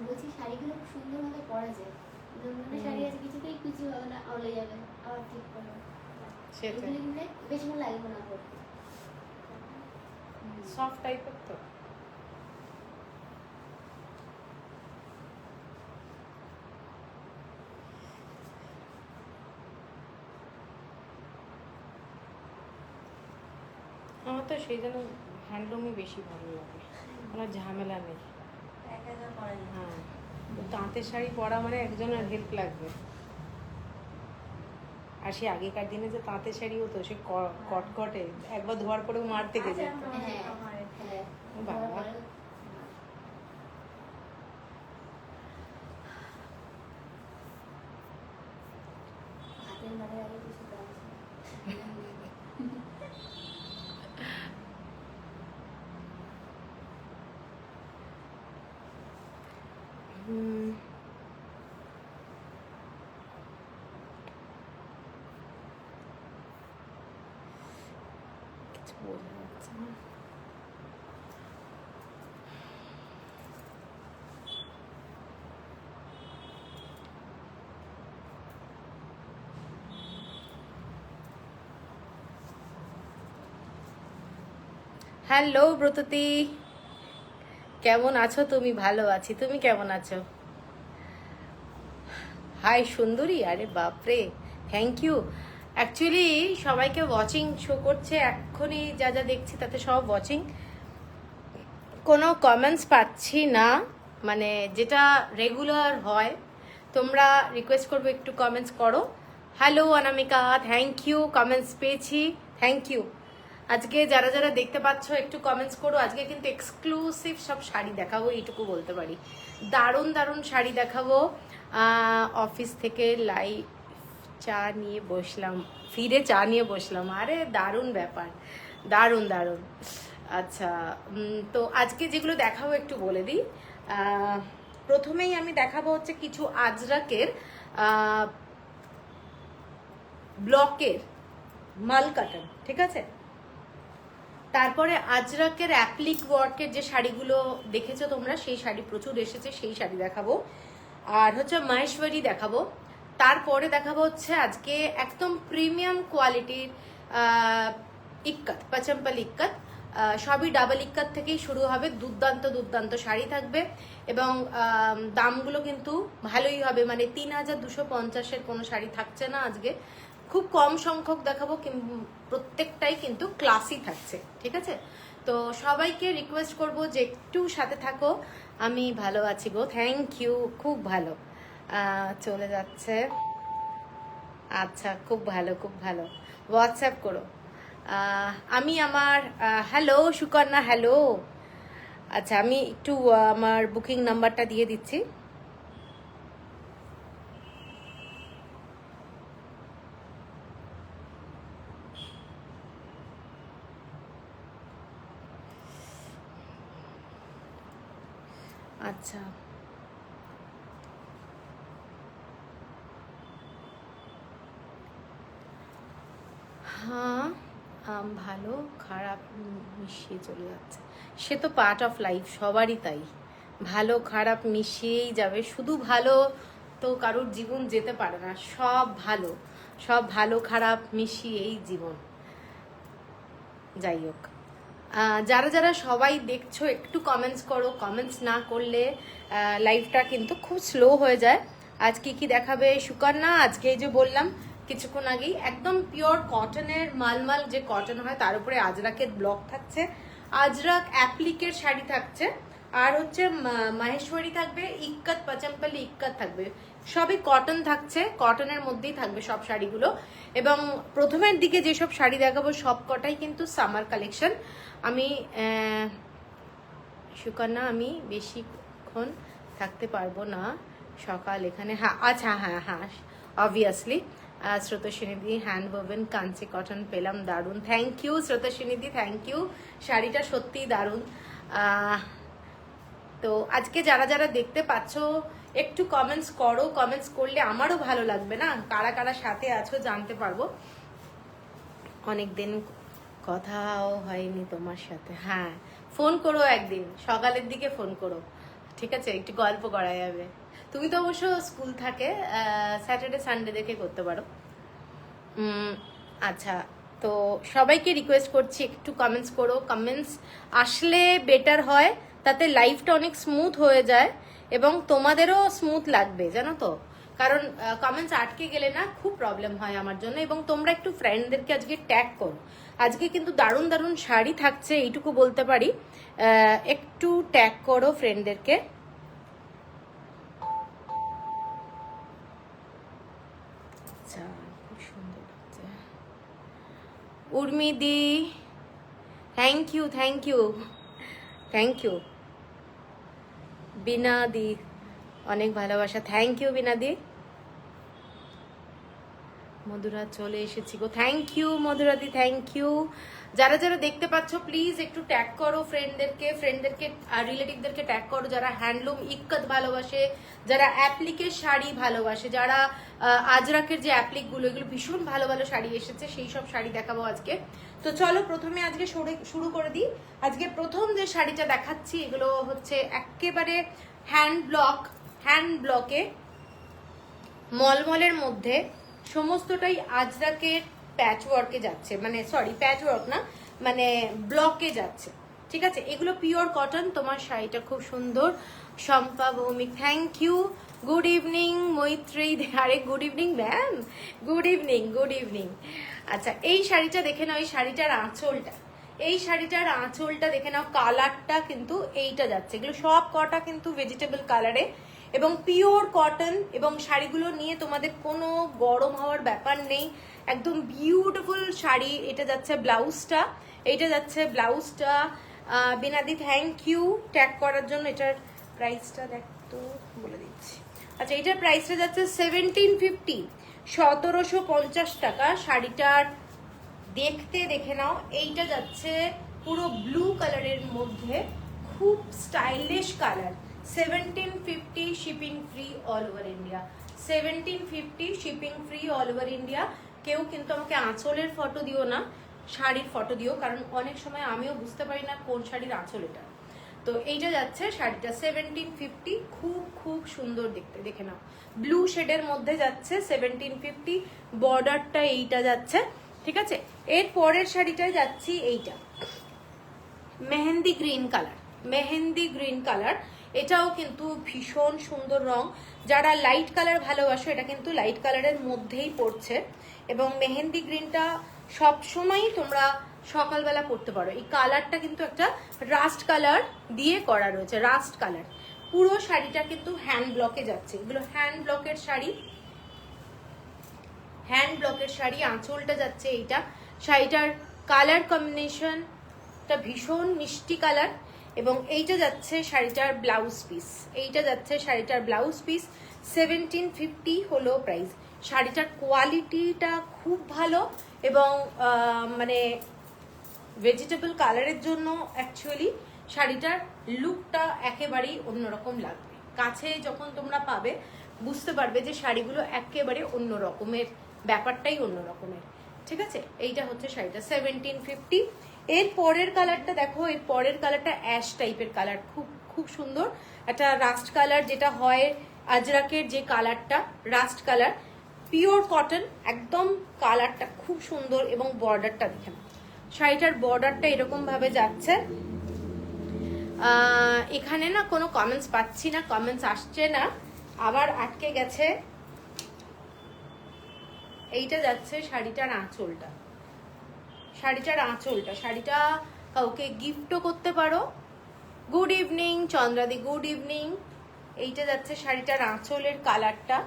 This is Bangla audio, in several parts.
বলছি শাড়িগুলো খুব সুন্দরভাবে পরা যায়, মানে শাড়ি আছে কিছুতেই কুচি হবে না, আওলে যাবে, আবার ঠিক করবে, সেটা এগুলো কিনলে বেশিক্ষণ লাগবে না পরতে। সফট টাইপের তো। আমার তো সেই জন্য হ্যান্ডলুমই বেশি ভালো লাগে, কোনো ঝামেলা নেই। হ্যাঁ, তাঁতের শাড়ি পরা মানে একজনের হেল্প লাগবে। আর সে আগেকার দিনে যে তাঁতের শাড়ি হতো, সে কটকটে একবার ধোয়ার পরেও মার থেকে যেত। বাবা, হাতের মারের আগে কিছু দাম কিছু বোঝা যাচ্ছে না। হ্যালো ব্রততী, কেমন আছো তুমি? ভালো আছি, তুমি কেমন আছো? হাই সুন্দরী, আরে বাপরে, থ্যাংক ইউ। অ্যাকচুয়ালি সবাইকে ওয়াচিং শো করছে এক্ষুনি, যা যা দেখছি তাতে সব ওয়াচিং, কোনো কমেন্টস পাচ্ছি না, মানে যেটা রেগুলার হয়। তোমরা রিকোয়েস্ট করবো একটু কমেন্টস করো। Hello Anamika, thank you, comments পেয়েছি, থ্যাংক ইউ। আজকে যারা যারা দেখতে পাচ্ছ একটু কমেন্টস করো। আজকে কিন্তু এক্সক্লুসিভ সব শাড়ি দেখাবো, এইটুকু বলতে পারি। দারুণ দারুণ শাড়ি দেখাবো। অফিস থেকে লাইভ চা নিয়ে বসলাম, ফিরে চা নিয়ে বসলাম, আরে দারুণ ব্যাপার, দারুণ দারুণ। আচ্ছা, তো আজকে যেগুলো দেখাবো একটু বলে দিই। প্রথমেই আমি দেখাবো হচ্ছে কিছু আজরাকের ব্লকের মাল কাটান, ঠিক আছে। তারপরে আজরাকের অ্যাপ্লিক ওয়ার্কের যে শাড়িগুলো দেখেছো তোমরা, সেই শাড়ি প্রচুর এসেছে, সেই শাড়ি দেখাবো। আর হচ্ছে মহেশ্বরী দেখাবো। তারপরে দেখাবো হচ্ছে আজকে একদম প্রিমিয়াম কোয়ালিটির ইক্কত, পাচম্পল ইক্কত, সবই ডাবল ইক্কত থেকেই শুরু হবে। দুর্দান্ত দুর্দান্ত শাড়ি থাকবে এবং দামগুলো কিন্তু ভালোই হবে, মানে ৩,২৫০-এর কোনো শাড়ি থাকছে না আজকে। খুব কম সংখ্যক দেখাবো, প্রত্যেকটাই কিন্তু ক্লাসি থাকছে, ঠিক আছে। তো সবাইকে রিকোয়েস্ট করব যে একটু সাথে থাকো। আমি ভালো আছি গো, থ্যাংক ইউ, খুব ভালো। চলে যাচ্ছে, আচ্ছা, খুব ভালো খুব ভালো, হোয়াটসঅ্যাপ করো। আমি আমার হ্যালো সুকন্যা, হ্যালো। আচ্ছা, আমি একটু আমার বুকিং নাম্বারটা দিয়ে দিচ্ছি। আচ্ছা, হ্যাঁ, ভালো খারাপ মিশিয়ে চলে যাচ্ছে, সে তো পার্ট অফ লাইফ, সবারই তাই। ভালো খারাপ মিশিয়েই যাবে, শুধু ভালো তো কারোর জীবন যেতে পারে না, সব ভালো, সব ভালো খারাপ মিশিয়েই জীবন। যাই হোক, যারা যারা সবাই দেখছো একটু কমেন্টস করো, কমেন্টস না করলে লাইফটা কিন্তু খুব স্লো হয়ে যায়। আজকে কি দেখাবে সুকন্যা? আজকে এই যে বললাম কিছুক্ষণ আগেই, একদম পিওর কটনের মালমাল, যে কটন হয় তার উপরে আজরাকের ব্লক থাকছে, আজরাক অ্যাপ্লিকের শাড়ি থাকছে, আর হচ্ছে মাহেশ্বরী থাকবে, ইক্কত পাচম্পলি ইক্কত থাকবে, সবই কটন থাকছে, কটনের মধ্যেই থাকবে সব শাড়িগুলো। এবং প্রথমের দিকে যেসব শাড়ি দেখাবো সব কটাই কিন্তু সামার কালেকশন। আমি সুকন্যা, আমি বেশিক্ষণ থাকতে পারবো না সকাল এখানে, হ্যাঁ আচ্ছা, হ্যাঁ হ্যাঁ অবভিয়াসলি। স্রোতস্বিনীদি, হ্যান্ড ওভেন কাঞ্চি কটন পেলাম, দারুণ, থ্যাংক ইউ স্রোতস্বিনীদি, থ্যাংক ইউ, শাড়িটা সত্যিই দারুণ। তো আজকে যারা যারা দেখতে পাচ্ছ একটু কমেন্টস করো, কমেন্টস করলে আমারও ভালো লাগবে না, কারা কারা সাথে আছো জানতে পারবো। অনেকদিন কথাও হয়নি তোমার সাথে, হ্যাঁ ফোন করো একদিন, সকালের দিকে ফোন করো, ঠিক আছে, একটু গল্প করা যাবে। তুমি তো অবশ্য স্কুল থাকে, স্যাটারডে সানডে দেখে করতে পারো। আচ্ছা, তো সবাইকে রিকোয়েস্ট করছি একটু কমেন্টস করো। কমেন্টস আসলে বেটার হয়, তাতে লাইফটা অনেক স্মুথ হয়ে যায় এবং তোমাদেরও স্মুথ লাগবে, জানো তো। কারণ কমেন্টস আটকে গেলে না খুব প্রবলেম হয় আমার জন্য। এবং তোমরা একটু ফ্রেন্ডদেরকে আজকে ট্যাগ করো। আজকে কিন্তু দারুণ দারুণ শাড়ি থাকছে, এইটুকু বলতে পারি। একটু ট্যাগ করো ফ্রেন্ডদেরকে। আচ্ছা, খুব সুন্দর লাগছে। উর্মিদি, thank you thank you thank you. বিনাদি, অনেক ভালোবাসা, থ্যাংক ইউ বিনাদি। মধুরা চলে এসেছি গো, থ্যাংক ইউ মধুরাদি, থ্যাংক ইউ। যারা যারা দেখতে পাচ্ছ প্লিজ একটু ট্যাগ করো ফ্রেন্ডদেরকে আর রিলেটিভদেরকে ট্যাগ করো, যারা হ্যান্ডলুম ইক্কত ভালোবাসে, যারা অ্যাপ্লিকের শাড়ি ভালোবাসে, যারা আজরাকের যে অ্যাপ্লিকগুলো, এগুলো ভীষণ ভালো ভালো শাড়ি এসেছে, সেই সব শাড়ি দেখাবো আজকে। তো চলো প্রথমে আজকে শুরু করে দিই। আজকে প্রথম যে শাড়িটা দেখাচ্ছি এগুলো হচ্ছে একেবারে হ্যান্ড ব্লকে মলমলের মধ্যে, সমস্তটাই আজরাকের প্যাচওয়ার্কে যাচ্ছে, মানে সরি প্যাচওয়ার্ক না, মানে ব্লকে যাচ্ছে, ঠিক আছে। এগুলো পিওর কটন। তোমার শাড়িটা খুব সুন্দর। Shampa Bhowmik, thank you. Good evening Maitri, আরে good evening ma'am, good evening. আচ্ছা, এই শাড়িটা দেখে নাও, এই শাড়িটার আঁচলটা দেখে নাও, কালারটা কিন্তু এইটা যাচ্ছে। এগুলো সব কটা কিন্তু ভেজিটেবল কালারে এবং পিওর কটন, এবং শাড়িগুলো নিয়ে তোমাদের কোনো গরম হওয়ার ব্যাপার নেই। একদম বিউটিফুল শাড়ি। এটা যাচ্ছে ব্লাউজটা, বিনাদি থ্যাংক ইউ ট্যাগ করার জন্য। এটার প্রাইসটা দেখতো বলে দিচ্ছি। আচ্ছা, এটার প্রাইসটা যাচ্ছে 1750, 1750 টাকা। শাড়িটার দেখতে দেখে নাও, এইটা যাচ্ছে পুরো ব্লু কালারের মধ্যে, খুব stylish colour. 1750, shipping free all over India. 1750, shipping free all over India. কেউ কিন্তু আমাকে আঁচলের ফটো দিও না, শাড়ির ফটো দিও, কারণ অনেক সময় আমিও বুঝতে পারি না কোন শাড়ির আঁচল এটা। তো এইটা যাচ্ছে শাড়িটা 1750, খুব খুব সুন্দর দেখতে, দেখে নাও। ব্লু শেডের মধ্যে যাচ্ছে 1750, বর্ডারটা এইটা যাচ্ছে, ঠিক আছে। এর পরের শাড়িটায় যাচ্ছি এইটা মেহেন্দি গ্রিন কালার। এটাও কিন্তু ভীষণ সুন্দর রং। যারা লাইট কালার ভালোবাসো, এটা কিন্তু লাইট কালারের মধ্যেই পড়ছে, এবং মেহেন্দি গ্রিনটা সবসময়ই তোমরা সকালবেলা পরতে পারো। এই কালারটা কিন্তু একটা রাস্ট কালার দিয়ে করা রয়েছে, রাস্ট কালার। পুরো শাড়িটা কিন্তু হ্যান্ড ব্লকে যাচ্ছে। এগুলো হ্যান্ড ব্লকের শাড়ি। আঁচলটা যাচ্ছে এইটা। শাড়িটার কালার কম্বিনেশনটা ভীষণ মিষ্টি কালার, এবং এইটা যাচ্ছে শাড়িটার ব্লাউজ পিস। 1750 হলো প্রাইস। শাড়িটার কোয়ালিটিটা খুব ভালো, এবং মানে ভেজিটেবল কালারের জন্য অ্যাকচুয়ালি শাড়িটার লুকটা একেবারেই অন্যরকম লাগবে। কাছে যখন তোমরা পাবে বুঝতে পারবে যে শাড়িগুলো একেবারে অন্য রকমের, ব্যাপারটাই অন্য রকমের, ঠিক আছে। এইটা হচ্ছে শাড়িটা 1750। এর পরের কালারটা দেখো, এর পরের কালারটা অ্যাশ টাইপের কালার, খুব খুব সুন্দর একটা রাস্ট কালার, যেটা হয় আজরাকের যে কালারটা, রাস্ট কালার, পিওর কটন একদম। কালারটা খুব সুন্দর, এবং বর্ডারটা দেখে নাও, শাড়িটার বর্ডারটা এরকম ভাবে যাচ্ছে। এখানে না কোনো কমেন্টস পাচ্ছি না, কমেন্টস আসছে না, আবার আটকে গেছে। এইটা যাচ্ছে শাড়িটার আঁচলটা, শাড়িটা কাউকে গিফটও করতে পারো। গুড ইভিনিং চন্দ্রাদি, গুড ইভিনিং। এইটা যাচ্ছে শাড়িটার আঁচলের কালারটা,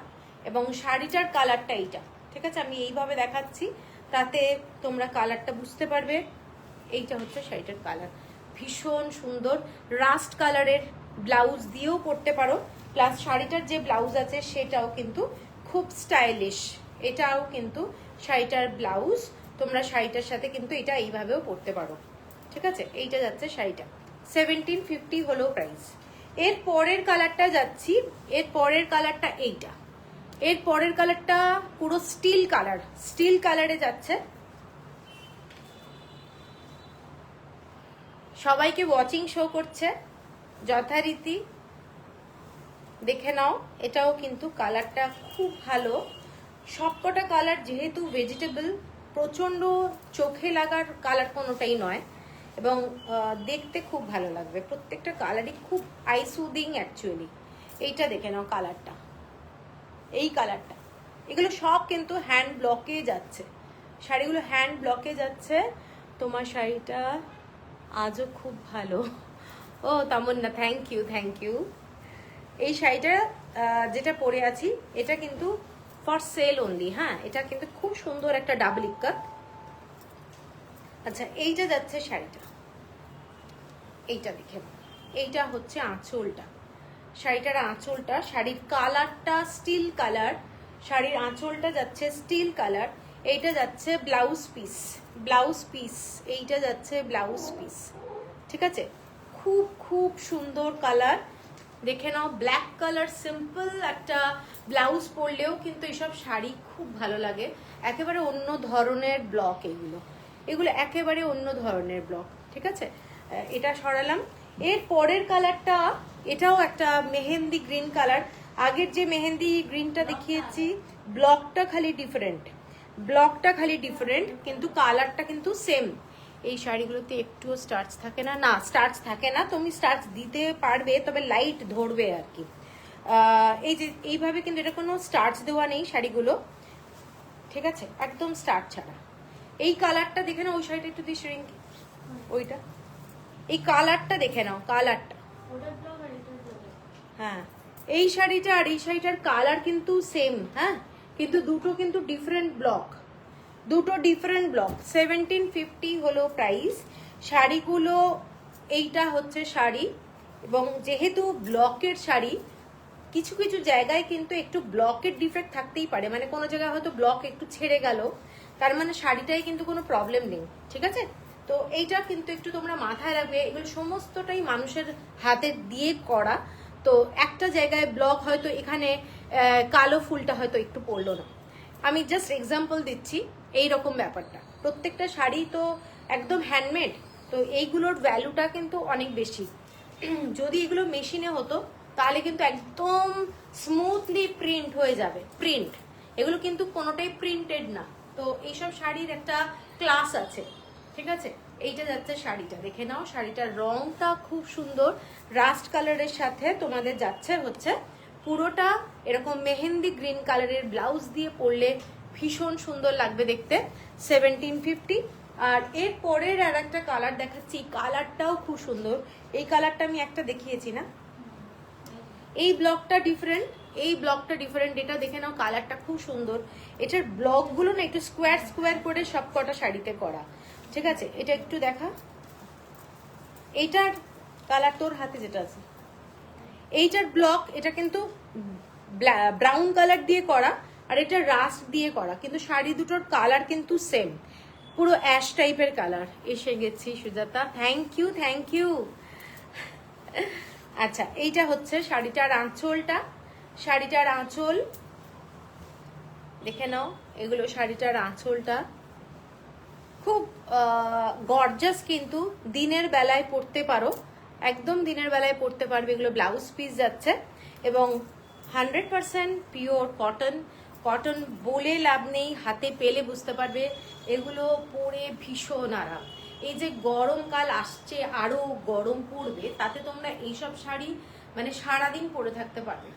এবং শাড়িটার কালারটা এইটা, ঠিক আছে। আমি এইভাবে দেখাচ্ছি, তাতে তোমরা কালারটা বুঝতে পারবে। এইটা হচ্ছে শাড়িটার কালার, ভীষণ সুন্দর। রাস্ট কালারের ব্লাউজ দিয়েও পরতে পারো, প্লাস শাড়িটার যে ব্লাউজ আছে সেটাও কিন্তু খুব স্টাইলিশ। এটাও কিন্তু শাড়িটার ব্লাউজ, তোমরা শাড়িটার সাথে কিন্তু এটা এইভাবেও পরতে পারো, ঠিক আছে। এইটা যাচ্ছে শাড়িটা 1750 হলো প্রাইস। এর পরের কালারটা যাচ্ছি, এর পরের কালারটা এইটা। এর পরের কালারটা পুরো স্টিল কালারে যাচ্ছে। সবাইকে ওয়াচিং শো করছে যথারীতি। দেখে নাও, এটাও কিন্তু কালারটা খুব ভালো। সবকটা কালার যেহেতু ভেজিটেবল, প্রচণ্ড চোখে লাগার কালার কোনোটাই নয়, এবং দেখতে খুব ভালো লাগবে। প্রত্যেকটা কালারই খুব আই সুদিং অ্যাকচুয়ালি। এইটা দেখে নাও কালারটা, এই কালারটা, এগুলো সব কিন্তু হ্যান্ড ব্লকে যাচ্ছে, শাড়িগুলো হ্যান্ড ব্লকে যাচ্ছে। তোমার শাড়িটা আজও খুব ভালো। ও তামান্না, থ্যাংক ইউ, থ্যাংক ইউ। এই শাড়িটা যেটা পরে আছি এটা কিন্তু ফর সেল অনলি। হ্যাঁ, এটা কিন্তু খুব সুন্দর একটা ডাবল ইক্কাত। আচ্ছা, এইটা যাচ্ছে শাড়িটা, এইটা দেখে নাও। এইটা হচ্ছে আঁচলটা, শাড়িটার আঁচলটা, শাড়ির কালারটা স্টিল কালার, শাড়ির আঁচলটা যাচ্ছে স্টিল কালার। এইটা যাচ্ছে ব্লাউজ পিস, ব্লাউজ পিস, এইটা যাচ্ছে ব্লাউজ পিস। ঠিক আছে, খুব খুব সুন্দর কালার। দেখে নাও, ব্ল্যাক কালার সিম্পল একটা ব্লাউজ পরলেও কিন্তু এইসব শাড়ি খুব ভালো লাগে। একেবারে অন্য ধরনের ব্লক এগুলো, এগুলো একেবারে অন্য ধরনের ব্লক। ঠিক আছে, এটা সরালাম। এর পরের কালারটা, এটাও একটা মেহেন্দি গ্রিন কালার। আগের যে মেহেন্দি গ্রিনটা দেখিয়েছি, ব্লকটা খালি ডিফারেন্ট, ব্লকটা খালি ডিফারেন্ট, কিন্তু কালারটা কিন্তু সেম। এই শাড়িগুলোতে একটুও স্টার্চ থাকে না, না স্টার্চ থাকে না, তুমি স্টার্চ দিতে পারবে তবে লাইট ধরবে আর কি। এই যে এইভাবে কিন্তু এটা কোনো স্টার্চ দেওয়া নেই শাড়িগুলো, ঠিক আছে, একদম স্টার্চ ছাড়া। এই কালারটা দেখে নাও, ওই শাড়িটা একটু দিস রিঙ্কি, ওইটা, এই কালারটা দেখে নাও, কালারটা। হ্যাঁ, এই শাড়িটা আর এই শাড়িটার কালার কিন্তু সেম, হ্যাঁ, কিন্তু দুটো কিন্তু ডিফারেন্ট ব্লক, দুটো ডিফারেন্ট ব্লক। 1750 হলো প্রাইস। শাড়িগুলো, এইটা হচ্ছে শাড়ি, এবং যেহেতু ব্লকের শাড়ি, কিছু কিছু জায়গায় কিন্তু একটু ব্লকের ডিফেক্ট থাকতেই পারে, মানে কোনো জায়গায় হয়তো ব্লক একটু ছেড়ে গেল, তার মানে শাড়িটাই কিন্তু কোনো প্রবলেম নেই। ঠিক আছে, তো এইটা কিন্তু একটু তোমরা মাথায় রাখবে, এগুলো সমস্তটাই মানুষের হাতে দিয়ে করা। তো একটা জায়গায় ব্লক হয়তো এখানে কালো ফুলটা হয়তো একটু পড়লো না, আমি জাস্ট এক্সাম্পল দিচ্ছি, এই রকম ব্যাপারটা। প্রত্যেকটা শাড়ি তো একদম হ্যান্ডমেড, তো এইগুলোর ভ্যালুটা কিন্তু অনেক বেশি। যদি এগুলো মেশিনে হতো তাহলে কিন্তু একদম স্মুথলি প্রিন্ট হয়ে যাবে, প্রিন্ট। এগুলো কিন্তু কোনোটাই প্রিন্টেড না, তো এইসব শাড়ির একটা ক্লাস আছে। ঠিক আছে, এইটা যাচ্ছে শাড়িটা, দেখে নাও, শাড়িটার রংটা খুব সুন্দর, রাস্ট কালারের সাথে তোমাদের যাচ্ছে হচ্ছে পুরোটা এরকম মেহেন্দি গ্রিন কালারের ব্লাউজ দিয়ে পরলে ভীষণ সুন্দর লাগবে দেখতে। 1750। আর এর পরের আর একটা কালার দেখাচ্ছি, কালারটাও খুব সুন্দর। এই কালারটা আমি একটা দেখিয়েছি না, এই ব্লকটা ডিফারেন্ট, এই ব্লকটা ডিফারেন্ট, এটা দেখে নাও, কালারটা খুব সুন্দর। এটার ব্লকগুলো না একটু স্কোয়ার স্কোয়ার করে সব কটা শাড়িতে করা। ঠিক আছে, এটা একটু দেখা, এইটার কালার তোর হাতে যেটা আছে, এইটার ব্লক, এটা কিন্তু ব্রাউন কালার দিয়ে করা, আর এটা রাস্ট দিয়ে করা, কিন্তু শাড়ি দুটোর কালার কিন্তু সেম, পুরো অ্যাশ টাইপের কালার। এসে গেছি Sujata, thank you, thank you. আচ্ছা, এইটা হচ্ছে শাড়িটার আঁচলটা, শাড়িটার আঁচল দেখে নাও, এগুলো শাড়িটার আঁচলটা খুব গর্জাস, কিন্তু দিনের বেলায় পরতে পারো, একদম দিনের বেলায় পরতে পারবে। এগুলো ব্লাউজ পিস যাচ্ছে, এবং 100% পিওর কটন। কটন বলে লাভ নেই, হাতে পেলে বুঝতে পারবে, এগুলো পরে ভীষণ আরাম। এই যে গরমকাল আসছে, আরো গরম পড়বে, তাতে তোমরা এইসব শাড়ি মানে সারাদিন পরে থাকতে পারবে।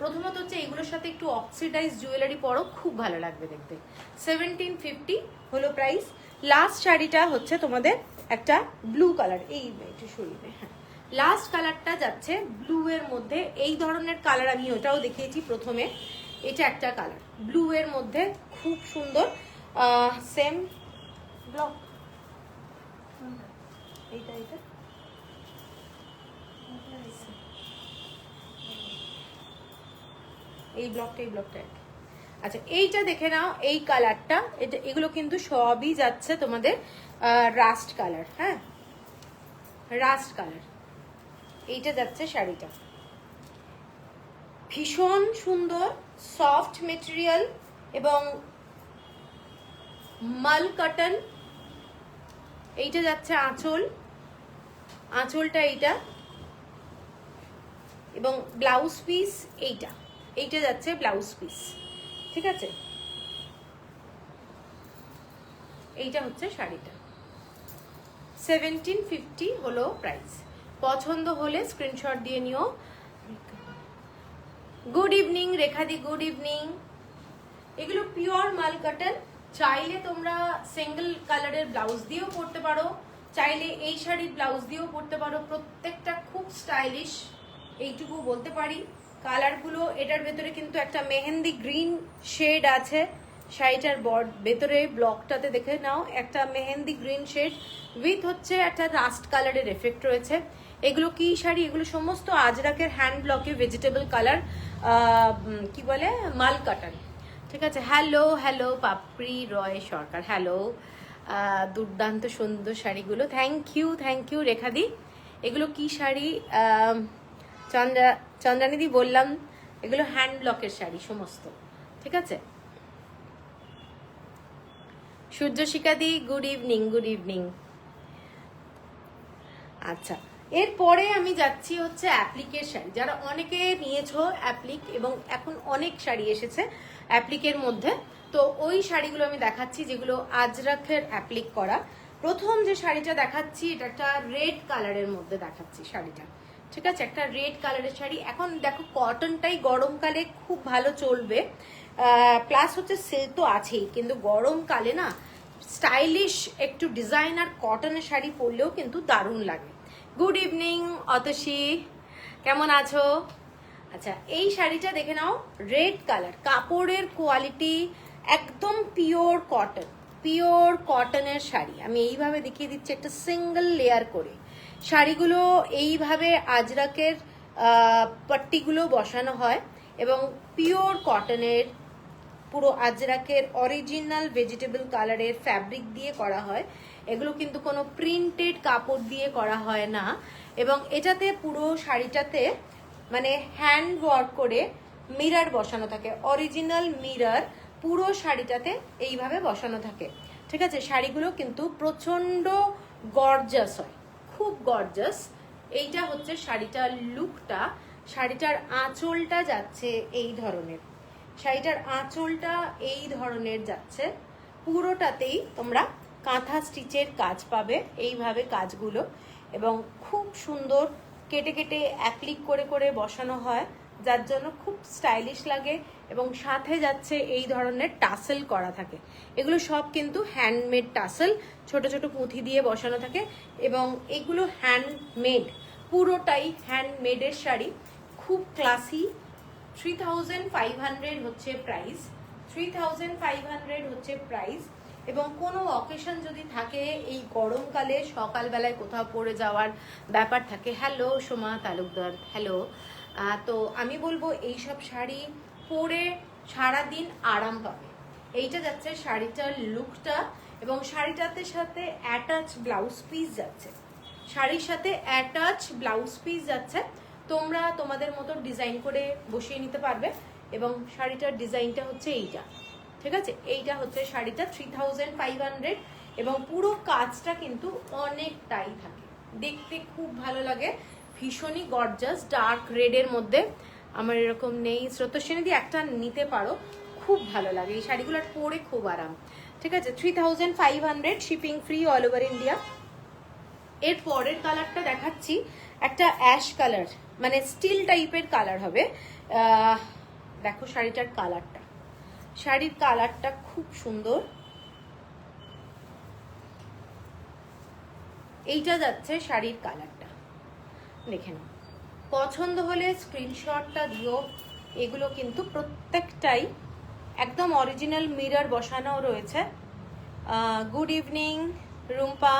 প্রথমত হচ্ছে এগুলোর সাথে একটু অক্সিডাইজ জুয়েলারি পরো, খুব ভালো লাগবে দেখতে। 1750 হলো প্রাইস। লাস্ট শাড়িটা হচ্ছে তোমাদের একটা ব্লু কালার, এই একটু সরিয়ে, হ্যাঁ, লাস্ট কালারটা যাচ্ছে ব্লু এর মধ্যে। এই ধরনের কালার আমি ওটাও দেখিয়েছি প্রথমে, এটা একটা কালার ব্লু এর মধ্যে, খুব সুন্দর। সেম ব্লক, এইটা এইটা এই ব্লকটা, এই ব্লকটা। আচ্ছা, এইটা দেখে নাও, এই কালারটা, এটা, এগুলো কিন্তু সবই যাচ্ছে তোমাদের রাস্ট কালার। হ্যাঁ, রাস্ট কালার, এইটা যাচ্ছে শাড়িটা, ভীষণ সুন্দর, সফট মেটেরিয়াল এবং মাল কটন। এইটা যাচ্ছে আঁচল, আঁচলটা এইটা, এবং ব্লাউজ পিস এইটা যাচ্ছে ব্লাউজ পিস, ঠিক আছে? এইটা হচ্ছে শাড়িটা, 1750 হলো প্রাইস। পছন্দ হলে স্ক্রিনশট দিয়ে নিও। গুড ইভিনিং রেখাদি, গুড ইভিনিং। এগুলো পিওর মাল কটন, চাইলে তোমরা সিঙ্গেল কালারের ব্লাউজ দিয়েও পরতে পারো, চাইলে এই শাড়ির ব্লাউজ দিয়েও পরতে পারো। প্রত্যেকটা খুব স্টাইলিশ, এইটুকু বলতে পারি। কালারগুলো, এটার ভেতরে কিন্তু একটা মেহেন্দি গ্রিন শেড আছে, শাড়িটার ভেতরে ব্লকটাতে দেখে নাও, একটা মেহেন্দি গ্রিন শেড উইথ হচ্ছে একটা রাস্ট কালারের এফেক্ট রয়েছে। এগুলো কি শাড়ি? এগুলো সমস্ত আজরাকের হ্যান্ড ব্লকে ভেজিটেবল কালার, কি বলে, মাল কাটান, ঠিক আছে? হ্যালো হ্যালো পাপড়ি রয় সরকার, হ্যালো। দুর্দান্ত সুন্দর শাড়িগুলো, থ্যাংক ইউ রেখাদি। এগুলো কি শাড়ি? চন্দ্রানিদি বললাম, এগুলো হ্যান্ড ব্লকের শাড়ি সমস্ত, ঠিক আছে? সূর্যশিকাদি, গুড ইভিনিং, গুড ইভিনিং। আচ্ছা, এরপরে আমি যাচ্ছি হচ্ছে অ্যাপ্লিকের শাড়ি। যারা অনেকে নিয়েছো অ্যাপ্লিক, এবং এখন অনেক শাড়ি এসেছে অ্যাপ্লিকের মধ্যে, তো ওই শাড়িগুলো আমি দেখাচ্ছি যেগুলো আজরাকের অ্যাপ্লিক করা। প্রথম যে শাড়িটা দেখাচ্ছি, এটা একটা রেড কালারের মধ্যে দেখাচ্ছি শাড়িটা, ঠিক আছে? একটা রেড কালারের শাড়ি। এখন দেখো কটনটাই গরমকালে খুব ভালো চলবে, প্লাস হচ্ছে সিল্ক তো আছেই, কিন্তু গরমকালে না স্টাইলিশ একটু ডিজাইনার কটনের শাড়ি পরলেও কিন্তু দারুণ লাগে। গুড ইভিনিং অতসী, কেমন আছো? আচ্ছা, এই শাড়িটা দেখে নাও, রেড কালার, কাপড়ের কোয়ালিটি একদম পিওর কটনের শাড়ি। আমি এইভাবে দেখিয়ে দিচ্ছি, একটা সিঙ্গেল লেয়ার করে শাড়িগুলো এইভাবে আজরাকের পট্টিগুলো বসানো হয়, এবং পিওর কটনের, পুরো আজরাকের অরিজিনাল ভেজিটেবল কালারের ফ্যাব্রিক দিয়ে করা হয়। এগুলো কিন্তু কোনো প্রিন্টেড কাপড় দিয়ে করা হয় না, এবং এটাতে পুরো শাড়িটাতে মানে হ্যান্ড ওয়ার্ক করে মিরর বসানো থাকে, অরিজিনাল মিরর পুরো শাড়িটাতে এইভাবে বসানো থাকে, ঠিক আছে? শাড়িগুলো কিন্তু প্রচন্ড গর্জাস হয়, খুব গর্জাস। এইটা হচ্ছে শাড়িটার লুকটা। শাড়িটার আঁচলটা যাচ্ছে এই ধরনের, শাড়িটার আঁচলটা এই ধরনের যাচ্ছে, পুরোটাতেই তোমরা কাঁথা স্টিচের কাজ পাবে, এইভাবে কাজগুলো, এবং খুব সুন্দর কেটে কেটে অ্যাপ্লিক করে করে বসানো হয়, যার জন্য খুব স্টাইলিশ লাগে। এবং সাথে যাচ্ছে এই ধরনের টাসেল করা থাকে, এগুলো সব কিন্তু হ্যান্ডমেড টাসেল, ছোট ছোট পুঁথি দিয়ে বসানো থাকে, এবং এগুলো হ্যান্ডমেড, পুরোটাই হ্যান্ডমেডের শাড়ি, খুব ক্লাসি। 3500 হচ্ছে প্রাইস, 3500 হচ্ছে প্রাইস। এবং কোনো অকেশন যদি থাকে, এই গরমকালে সকালবেলায় কোথাও পরে যাওয়ার ব্যাপার থাকে, হ্যালো সোমা তালুকদার, হ্যালো, তো আমি বলবো এইসব শাড়ি পরে সারাদিন আরাম পাবে। এইটা যাচ্ছে শাড়িটার লুকটা, এবং শাড়িটাতে সাথে অ্যাটাচ ব্লাউজ পিস যাচ্ছে, শাড়ির সাথে অ্যাটাচ ব্লাউজ পিস যাচ্ছে। তোমরা তোমাদের মতো ডিজাইন করে বসিয়ে নিতে পারবে, এবং শাড়িটার ডিজাইনটা হচ্ছে এইটা, ঠিক আছে? এইটা হচ্ছে শাড়িটা 3500, এবং পুরো কাজটা কিন্তু অনেকটাই থাকে, দেখতে খুব ভালো লাগে, ভীষণই গর্জাস, ডার্ক রেডের মধ্যে। আমার এরকম নেই, স্রোতস্বিনী একটা নিতে পারো, খুব ভালো লাগে এই শাড়িগুলো, পরে খুব আরাম, ঠিক আছে? 3500, shipping free all over India. এর পরের কালারটা দেখাচ্ছি, একটা অ্যাশ কালার, মানে স্টিল টাইপের কালার হবে। দেখো শাড়িটার কালারটা, শাড়ির কালারটা খুব সুন্দর। এইটা যাচ্ছে শাড়ির কালারটা, দেখে নাও। পছন্দ হলে স্ক্রিনশটটা দিও। এগুলো কিন্তু প্রত্যেকটাই একদম অরিজিনাল মিরর বসানো রয়েছে। Good evening Rumpa.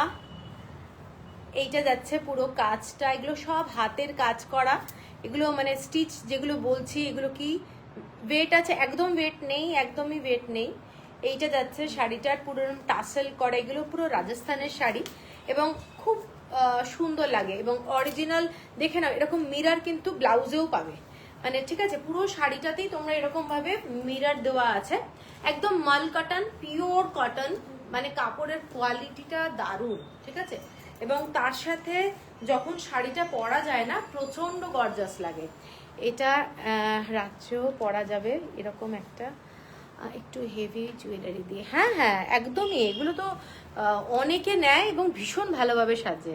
এইটা যাচ্ছে পুরো কাজটা, এগুলো সব হাতের কাজ করা, এগুলো মানে স্টিচ যেগুলো বলছি, এগুলো কি ওয়েট আছে? একদম ওয়েট নেই, একদমই ওয়েট নেই। এইটা যাচ্ছে শাড়িটার পুরো টাসেল করা, এগুলো পুরো রাজস্থানের শাড়ি, এবং খুব সুন্দর লাগে, এবং অরিজিনাল দেখে নাও, এরকম মিরর কিন্তু ব্লাউজেও পাবে, মানে ঠিক আছে? পুরো শাড়িটাতেই তোমরা এরকম ভাবে মিরর দেওয়া আছে, একদম মাল কটন, পিওর কটন, মানে কাপড়ের কোয়ালিটিটা দারুণ, ঠিক আছে? এবং তার সাথে যখন শাড়িটা পরা যায় না প্রচন্ড গর্জাস লাগে। এটা রাত্রেও পরা যাবে এরকম একটা একটু হেভি জুয়েলারি দিয়ে। হ্যাঁ হ্যাঁ একদমই, এগুলো তো অনেকে নেয় এবং ভীষণ ভালোভাবে সাজে।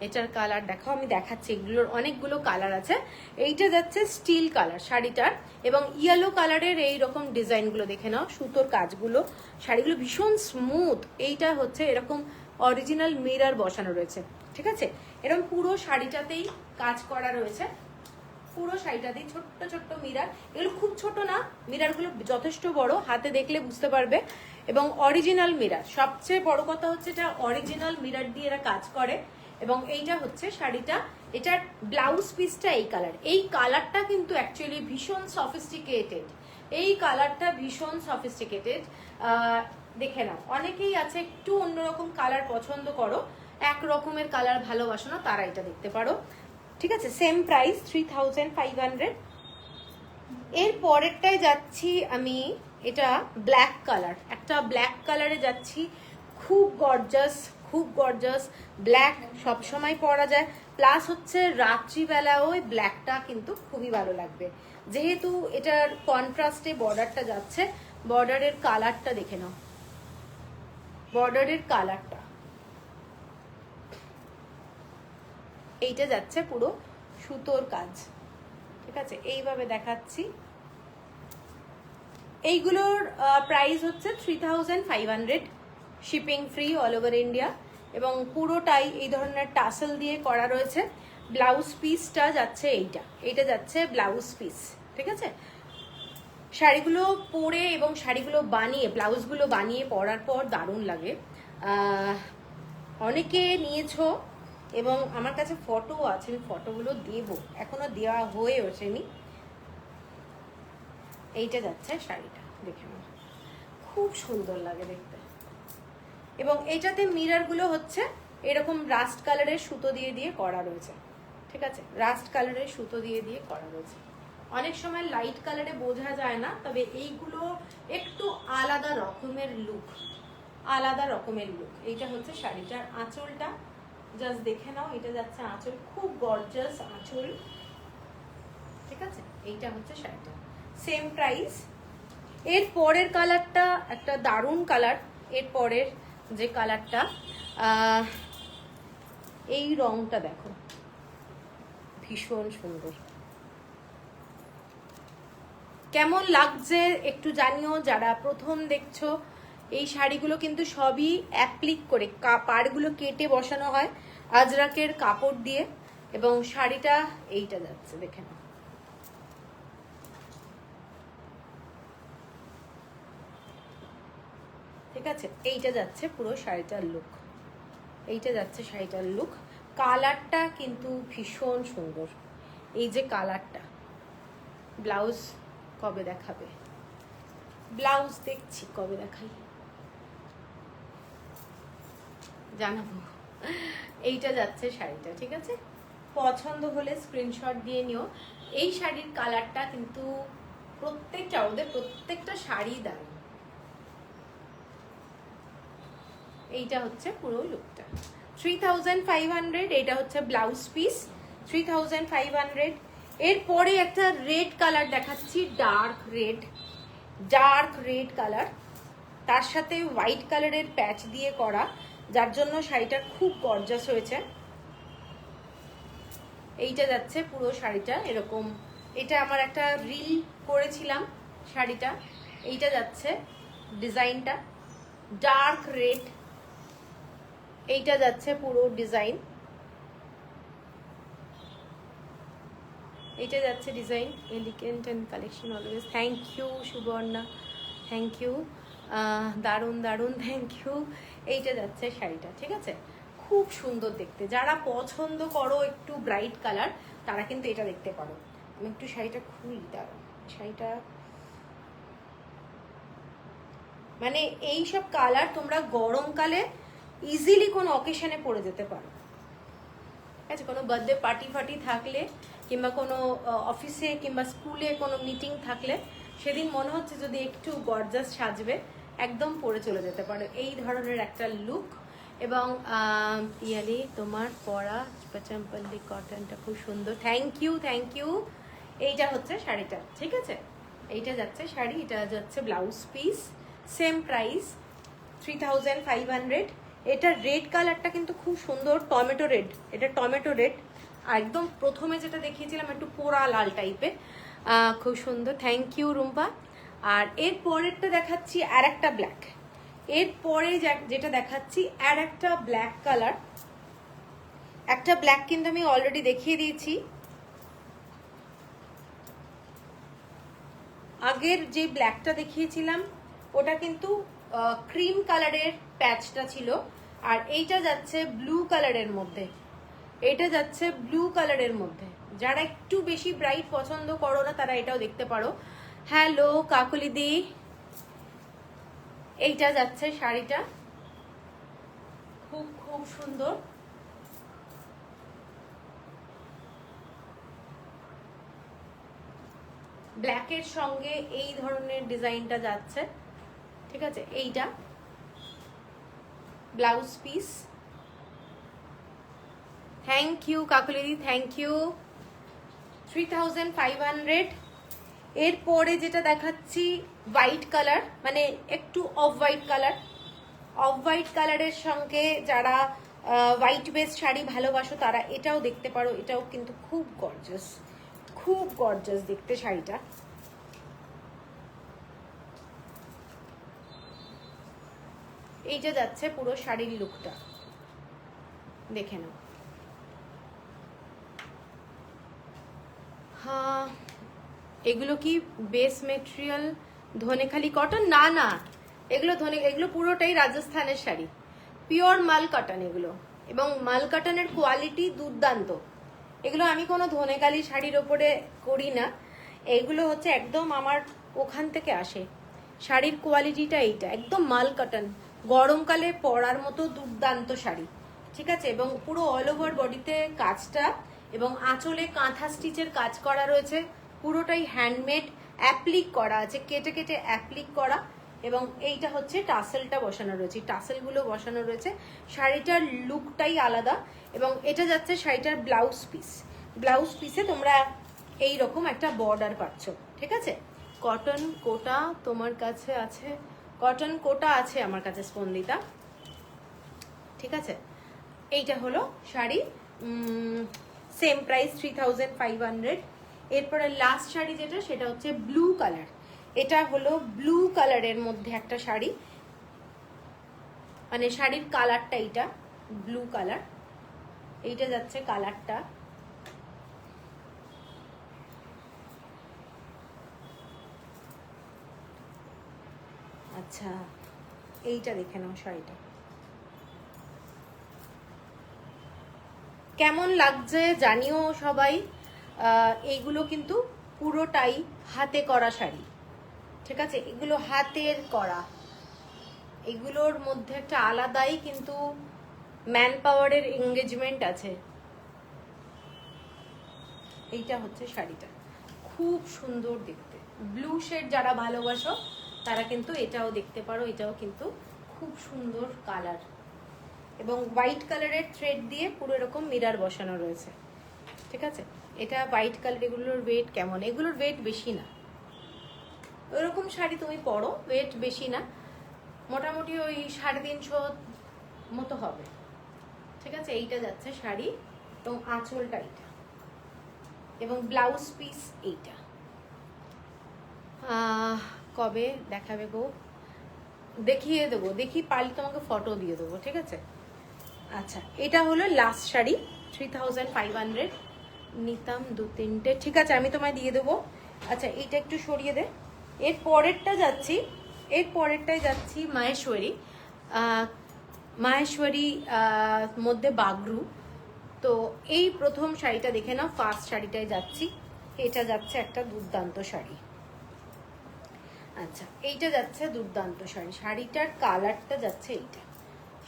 এটার কালার দেখো, আমি দেখাচ্ছি, এগুলোর অনেকগুলো কালার আছে। এইটা যাচ্ছে স্টিল কালার শাড়িটার, এবং ইয়েলো কালারের এইরকম ডিজাইনগুলো দেখে নাও, সুতোর কাজগুলো, শাড়িগুলো ভীষণ স্মুথ। এইটা হচ্ছে এরকম অরিজিনাল মিরর বসানো রয়েছে, ঠিক আছে? এরকম পুরো শাড়িটাতেই কাজ করা রয়েছে, পুরো শাড়িটাতেই ছোট্ট ছোট্ট মিরার। এগুলো খুব ছোট না, মিরারগুলো যথেষ্ট বড়, হাতে দেখলে বুঝতে পারবে। এবং অরিজিনাল মিরার, সবচেয়ে বড় কথা হচ্ছে এটা অরিজিনাল মিরার দিয়ে এরা কাজ করে। এবং এইটা হচ্ছে শাড়িটা, এটার ব্লাউজ পিসটা এই কালার। এই কালারটা কিন্তু অ্যাকচুয়ালি ভীষণ সফিস্টিকেটেড, এই কালারটা ভীষণ সফিস্টিকেটেড। দেখে নাও, অনেকেই আছে একটু অন্যরকম কালার পছন্দ করো, এক রকমের কালার ভালোবাসো না, তারা এটা দেখতে পারো, ঠিক আছে? Same price 3500। এর পরেরটায় যাচ্ছি আমি, এটা ব্ল্যাক কালার, একটা ব্ল্যাক কালারে যাচ্ছি, খুব গর্জাস, খুব গর্জাস। ব্ল্যাক সবসময় পরা যায়, প্লাস হচ্ছে রাত্রিবেলা ওই ব্ল্যাকটা কিন্তু খুবই ভালো লাগবে, যেহেতু এটার কন্ট্রাস্টে বর্ডারটা যাচ্ছে। বর্ডারের কালারটা দেখে নাও, বর্ডারের কালারটা, এইটা যাচ্ছে পুরো সুতোর কাজ, ঠিক আছে? এইভাবে দেখাচ্ছি। এইগুলোর প্রাইস হচ্ছে 3500, shipping free all over India, এবং পুরোটাই এই ধরনের টাসেল দিয়ে করা রয়েছে। ব্লাউজ পিসটা যাচ্ছে এইটা যাচ্ছে ব্লাউজ পিস, ঠিক আছে? শাড়িগুলো পরে এবং শাড়িগুলো বানিয়ে, ব্লাউজগুলো বানিয়ে পরার পর দারুণ লাগে। অনেকে নিয়েছো এবং আমার কাছে ফটো আছে, আমি ফটোগুলো দেবো, এখনো দেওয়া হয়ে ওঠেনি। এইটা যাচ্ছে শাড়িটা, দেখে নাও, খুব সুন্দর লাগে দেখতে। এবং এইটাতে মিররগুলো হচ্ছে এরকম রাস্ট কালারের সুতো দিয়ে দিয়ে করা রয়েছে, ঠিক আছে? রাস্ট কালারের সুতো দিয়ে দিয়ে করা রয়েছে। অনেক সময় লাইট কালারে বোঝা যায় না, তবে এইগুলো একটু আলাদা রকমের লুক, আলাদা রকমের লুক। এইটা হচ্ছে শাড়িটার আঁচলটা, জাস্ট দেখে নাও, এটা যাচ্ছে আঁচল, খুব গর্জাস আঁচল, ঠিক আছে? এইটা হচ্ছে শাড়িটা, সেম প্রাইস। এর পরের কালারটা একটা দারুণ কালার, এর পরের যে কালারটা, এই রংটা দেখো, ভীষণ সুন্দর। কেমন লাগছে একটু জানিও যারা প্রথম দেখছো। এই শাড়িগুলো কিন্তু সবই অ্যাপ্লিক করে, পাড়গুলো কেটে বসানো হয় আজরাকের কাপড় দিয়ে, এবং শাড়িটা এইটা যাচ্ছে, দেখে নাও, ঠিক আছে? এইটা যাচ্ছে পুরো শাড়িটার লুক, এইটা যাচ্ছে শাড়িটার লুক। কালারটা কিন্তু ভীষণ সুন্দর, এই যে কালারটা। ব্লাউজ কবে দেখাবে? ব্লাউজ দেখছি কবে দেখাই, জানাবো। এইটা যাচ্ছে শাড়িটা, ঠিক আছে? পছন্দ হলে স্ক্রিনশট দিয়ে নিও। এই শাড়ির কালারটা কিন্তু প্রত্যেকটা, ওদের প্রত্যেকটা শাড়ি দারুণ। এইটা হচ্ছে পুরো লুকটা, 3500। এটা হচ্ছে ব্লাউজ পিস, 3500। এরপরে একটা রেড কালার দেখাচ্ছি, dark red, dark red colour, তার সাথে হোয়াইট কালারের প্যাচ দিয়ে করা, যার জন্য শাড়িটা খুব গর্জাস হয়েছে। এইটা যাচ্ছে পুরো শাড়িটা এরকম, এটা আমার একটা রিল করেছিলাম শাড়িটা। এইটা যাচ্ছে ডিজাইনটা ডার্ক রেড, এইটা যাচ্ছে পুরো ডিজাইন, এটা যাচ্ছে design. Elegant and collection always, thank you Suborna, thank you, দারুণ দারুণ, থ্যাংক ইউ। এইটা যাচ্ছে শাড়িটা, ঠিক আছে? খুব সুন্দর দেখতে, যারা পছন্দ করো একটু ব্রাইট কালার তারা কিন্তু এটা দেখতে পারো। আমি একটু শাড়িটা খুলি, দাঁড়াও, শাড়িটা মানে এইসব কালার তোমরা গরমকালে ইজিলি কোনো অকেশনে পরে যেতে পারো, ঠিক আছে? কোনো বার্থডে পার্টি ফার্টি থাকলে, কিংবা কোনো অফিসে কিংবা স্কুলে কোনো মিটিং থাকলে, সেদিন মনে হচ্ছে যদি একটু গর্জাস সাজবে, একদম পরে চলে যেতে পারো। এই ধরনের একটা লুক, এবং পিয়ালি তোমার পরা পচমপল্লি কটনটা খুব সুন্দর, থ্যাংক ইউ। এইটা হচ্ছে শাড়িটা, ঠিক আছে, এইটা যাচ্ছে শাড়ি, এটা যাচ্ছে ব্লাউজ পিস, সেম প্রাইস 3500। এটা রেড কালারটা কিন্তু খুব সুন্দর, টমেটো রেড, এটা টমেটো রেড, আর একদম প্রথমে যেটা দেখিয়েছিলাম একটু পোড়া লাল টাইপের, খুব সুন্দর, থ্যাংক ইউ রুম্পা। আর এর পরেরটা দেখাচ্ছি আর একটা ব্ল্যাক, এরপরে যেটা দেখাচ্ছি আর একটা ব্ল্যাক কালার, একটা ব্ল্যাক কিন্তু আমি অলরেডি দেখিয়ে দিয়েছি। আগের যে ব্ল্যাকটা দেখিয়েছিলাম ওটা কিন্তু ক্রিম কালারের প্যাচটা ছিল, আর এইটা যাচ্ছে ব্লু কালারের মধ্যে, এটা যাচ্ছে ব্লু কালারের মধ্যে। যারা একটু বেশি ব্রাইট পছন্দ করো না তারা এটাও দেখতে পারো। হ্যালো কাকুলি দি, এইটা যাচ্ছে শাড়িটা, খুব খুব সুন্দর, ব্ল্যাকের সঙ্গে এই ধরনের ডিজাইনটা যাচ্ছে, ঠিক আছে। এইটা ব্লাউজ পিস, থ্যাংক ইউ কাকুলিদি, থ্যাংক ইউ, 3500। এরপরে যেটা দেখাচ্ছি হোয়াইট কালার, মানে একটু off white colour, off white কালারের সঙ্গে যারা হোয়াইট বেস শাড়ি ভালোবাসো তারা এটাও দেখতে পারো, এটাও কিন্তু খুব গর্জাস, খুব গর্জাস দেখতে শাড়িটা। এইটা যাচ্ছে পুরো শাড়ির লুকটা, দেখে নাও। হ্যাঁ, এগুলো কি বেস মেটেরিয়াল ধনেখালি কটন? না না, এগুলো পুরোটাই রাজস্থানের শাড়ি, পিওর মাল কটন এগুলো, এবং মাল কটনের কোয়ালিটি দুর্দান্ত। এগুলো আমি কোনো ধনেখালি শাড়ির ওপরে করি না, এগুলো হচ্ছে একদম আমার ওখান থেকে আসে। শাড়ির কোয়ালিটিটা এইটা একদম মাল কটন, গরমকালে পরার মতো দুর্দান্ত শাড়ি, ঠিক আছে। এবং পুরো অল ওভার বডিতে কাজটা, এবং আঁচলে কাঁথা স্টিচের কাজ করা রয়েছে, পুরোটাই হ্যান্ডমেড, অ্যাপ্লিক করা আছে, কেটে কেটে অ্যাপ্লিক করা, এবং এইটা হচ্ছে টাসেলটা বসানো রয়েছে, টাসেলগুলো বসানো রয়েছে। শাড়িটার লুকটাই আলাদা। এবং এটা যাচ্ছে শাড়িটার ব্লাউজ পিস, ব্লাউজ পিসে তোমরা এই রকম একটা বর্ডার পাচ্ছ, ঠিক আছে। কটন কোটা তোমার কাছে আছে? কটন কোটা আছে আমার কাছে স্পন্দিতা, ঠিক আছে। এইটা হলো শাড়ি, সেম প্রাইস 3500। এরপরে লাস্ট শাড়ি যেটা, সেটা হচ্ছে ব্লু কালার, এটা হলো ব্লু কালারের মধ্যে একটা শাড়ি, মানে শাড়ির কালারটা এইটা ব্লু কালার, এইটা যাচ্ছে কালারটা, আচ্ছা এইটা দেখে নাও শাড়িটা কেমন লাগছে জানিও সবাই। এইগুলো কিন্তু পুরোটাই হাতে করা শাড়ি, ঠিক আছে, এগুলো হাতের করা, এগুলোর মধ্যে একটা আলাদাই কিন্তু ম্যান পাওয়ারের এঙ্গেজমেন্ট আছে। এইটা হচ্ছে শাড়িটা, খুব সুন্দর দেখতে, ব্লু শেড যারা ভালোবাসো তারা কিন্তু এটাও দেখতে পারো, এটাও কিন্তু খুব সুন্দর কালার, এবং হোয়াইট কালারের থ্রেড দিয়ে পুরো এরকম মিরার বসানো রয়েছে, ঠিক আছে। এটা হোয়াইট কালার, এগুলোর ওয়েট কেমন? এগুলোর ওয়েট বেশি না, ওইরকম শাড়ি তুমি পরো, ওয়েট বেশি না, মোটামুটি ওই 350 মতো হবে, ঠিক আছে। এইটা যাচ্ছে শাড়ি, এবং আঁচলটা এইটা, এবং ব্লাউজ পিস এইটা। কবে দেখাবে গো? দেখিয়ে দেবো, দেখি পারলে তোমাকে ফটো দিয়ে দেবো, ঠিক আছে। আচ্ছা, এটা হলো লাস্ট শাড়ি, 3500 নিতাম 2-3টে, ঠিক আছে, আমি তোমায় দিয়ে দেবো। আচ্ছা, এইটা একটু সরিয়ে দে। এর পরেরটা যাচ্ছি, এর পরেরটায় যাচ্ছি মাহেশ্বরী, মাহেশ্বরী মধ্যে বাগরু। তো এই প্রথম শাড়িটা দেখে নাও, ফার্স্ট শাড়িটায় যাচ্ছি, এটা যাচ্ছে একটা দুর্দান্ত শাড়ি। আচ্ছা, এইটা যাচ্ছে দুর্দান্ত শাড়ি, শাড়িটার কালারটা যাচ্ছে এইটা,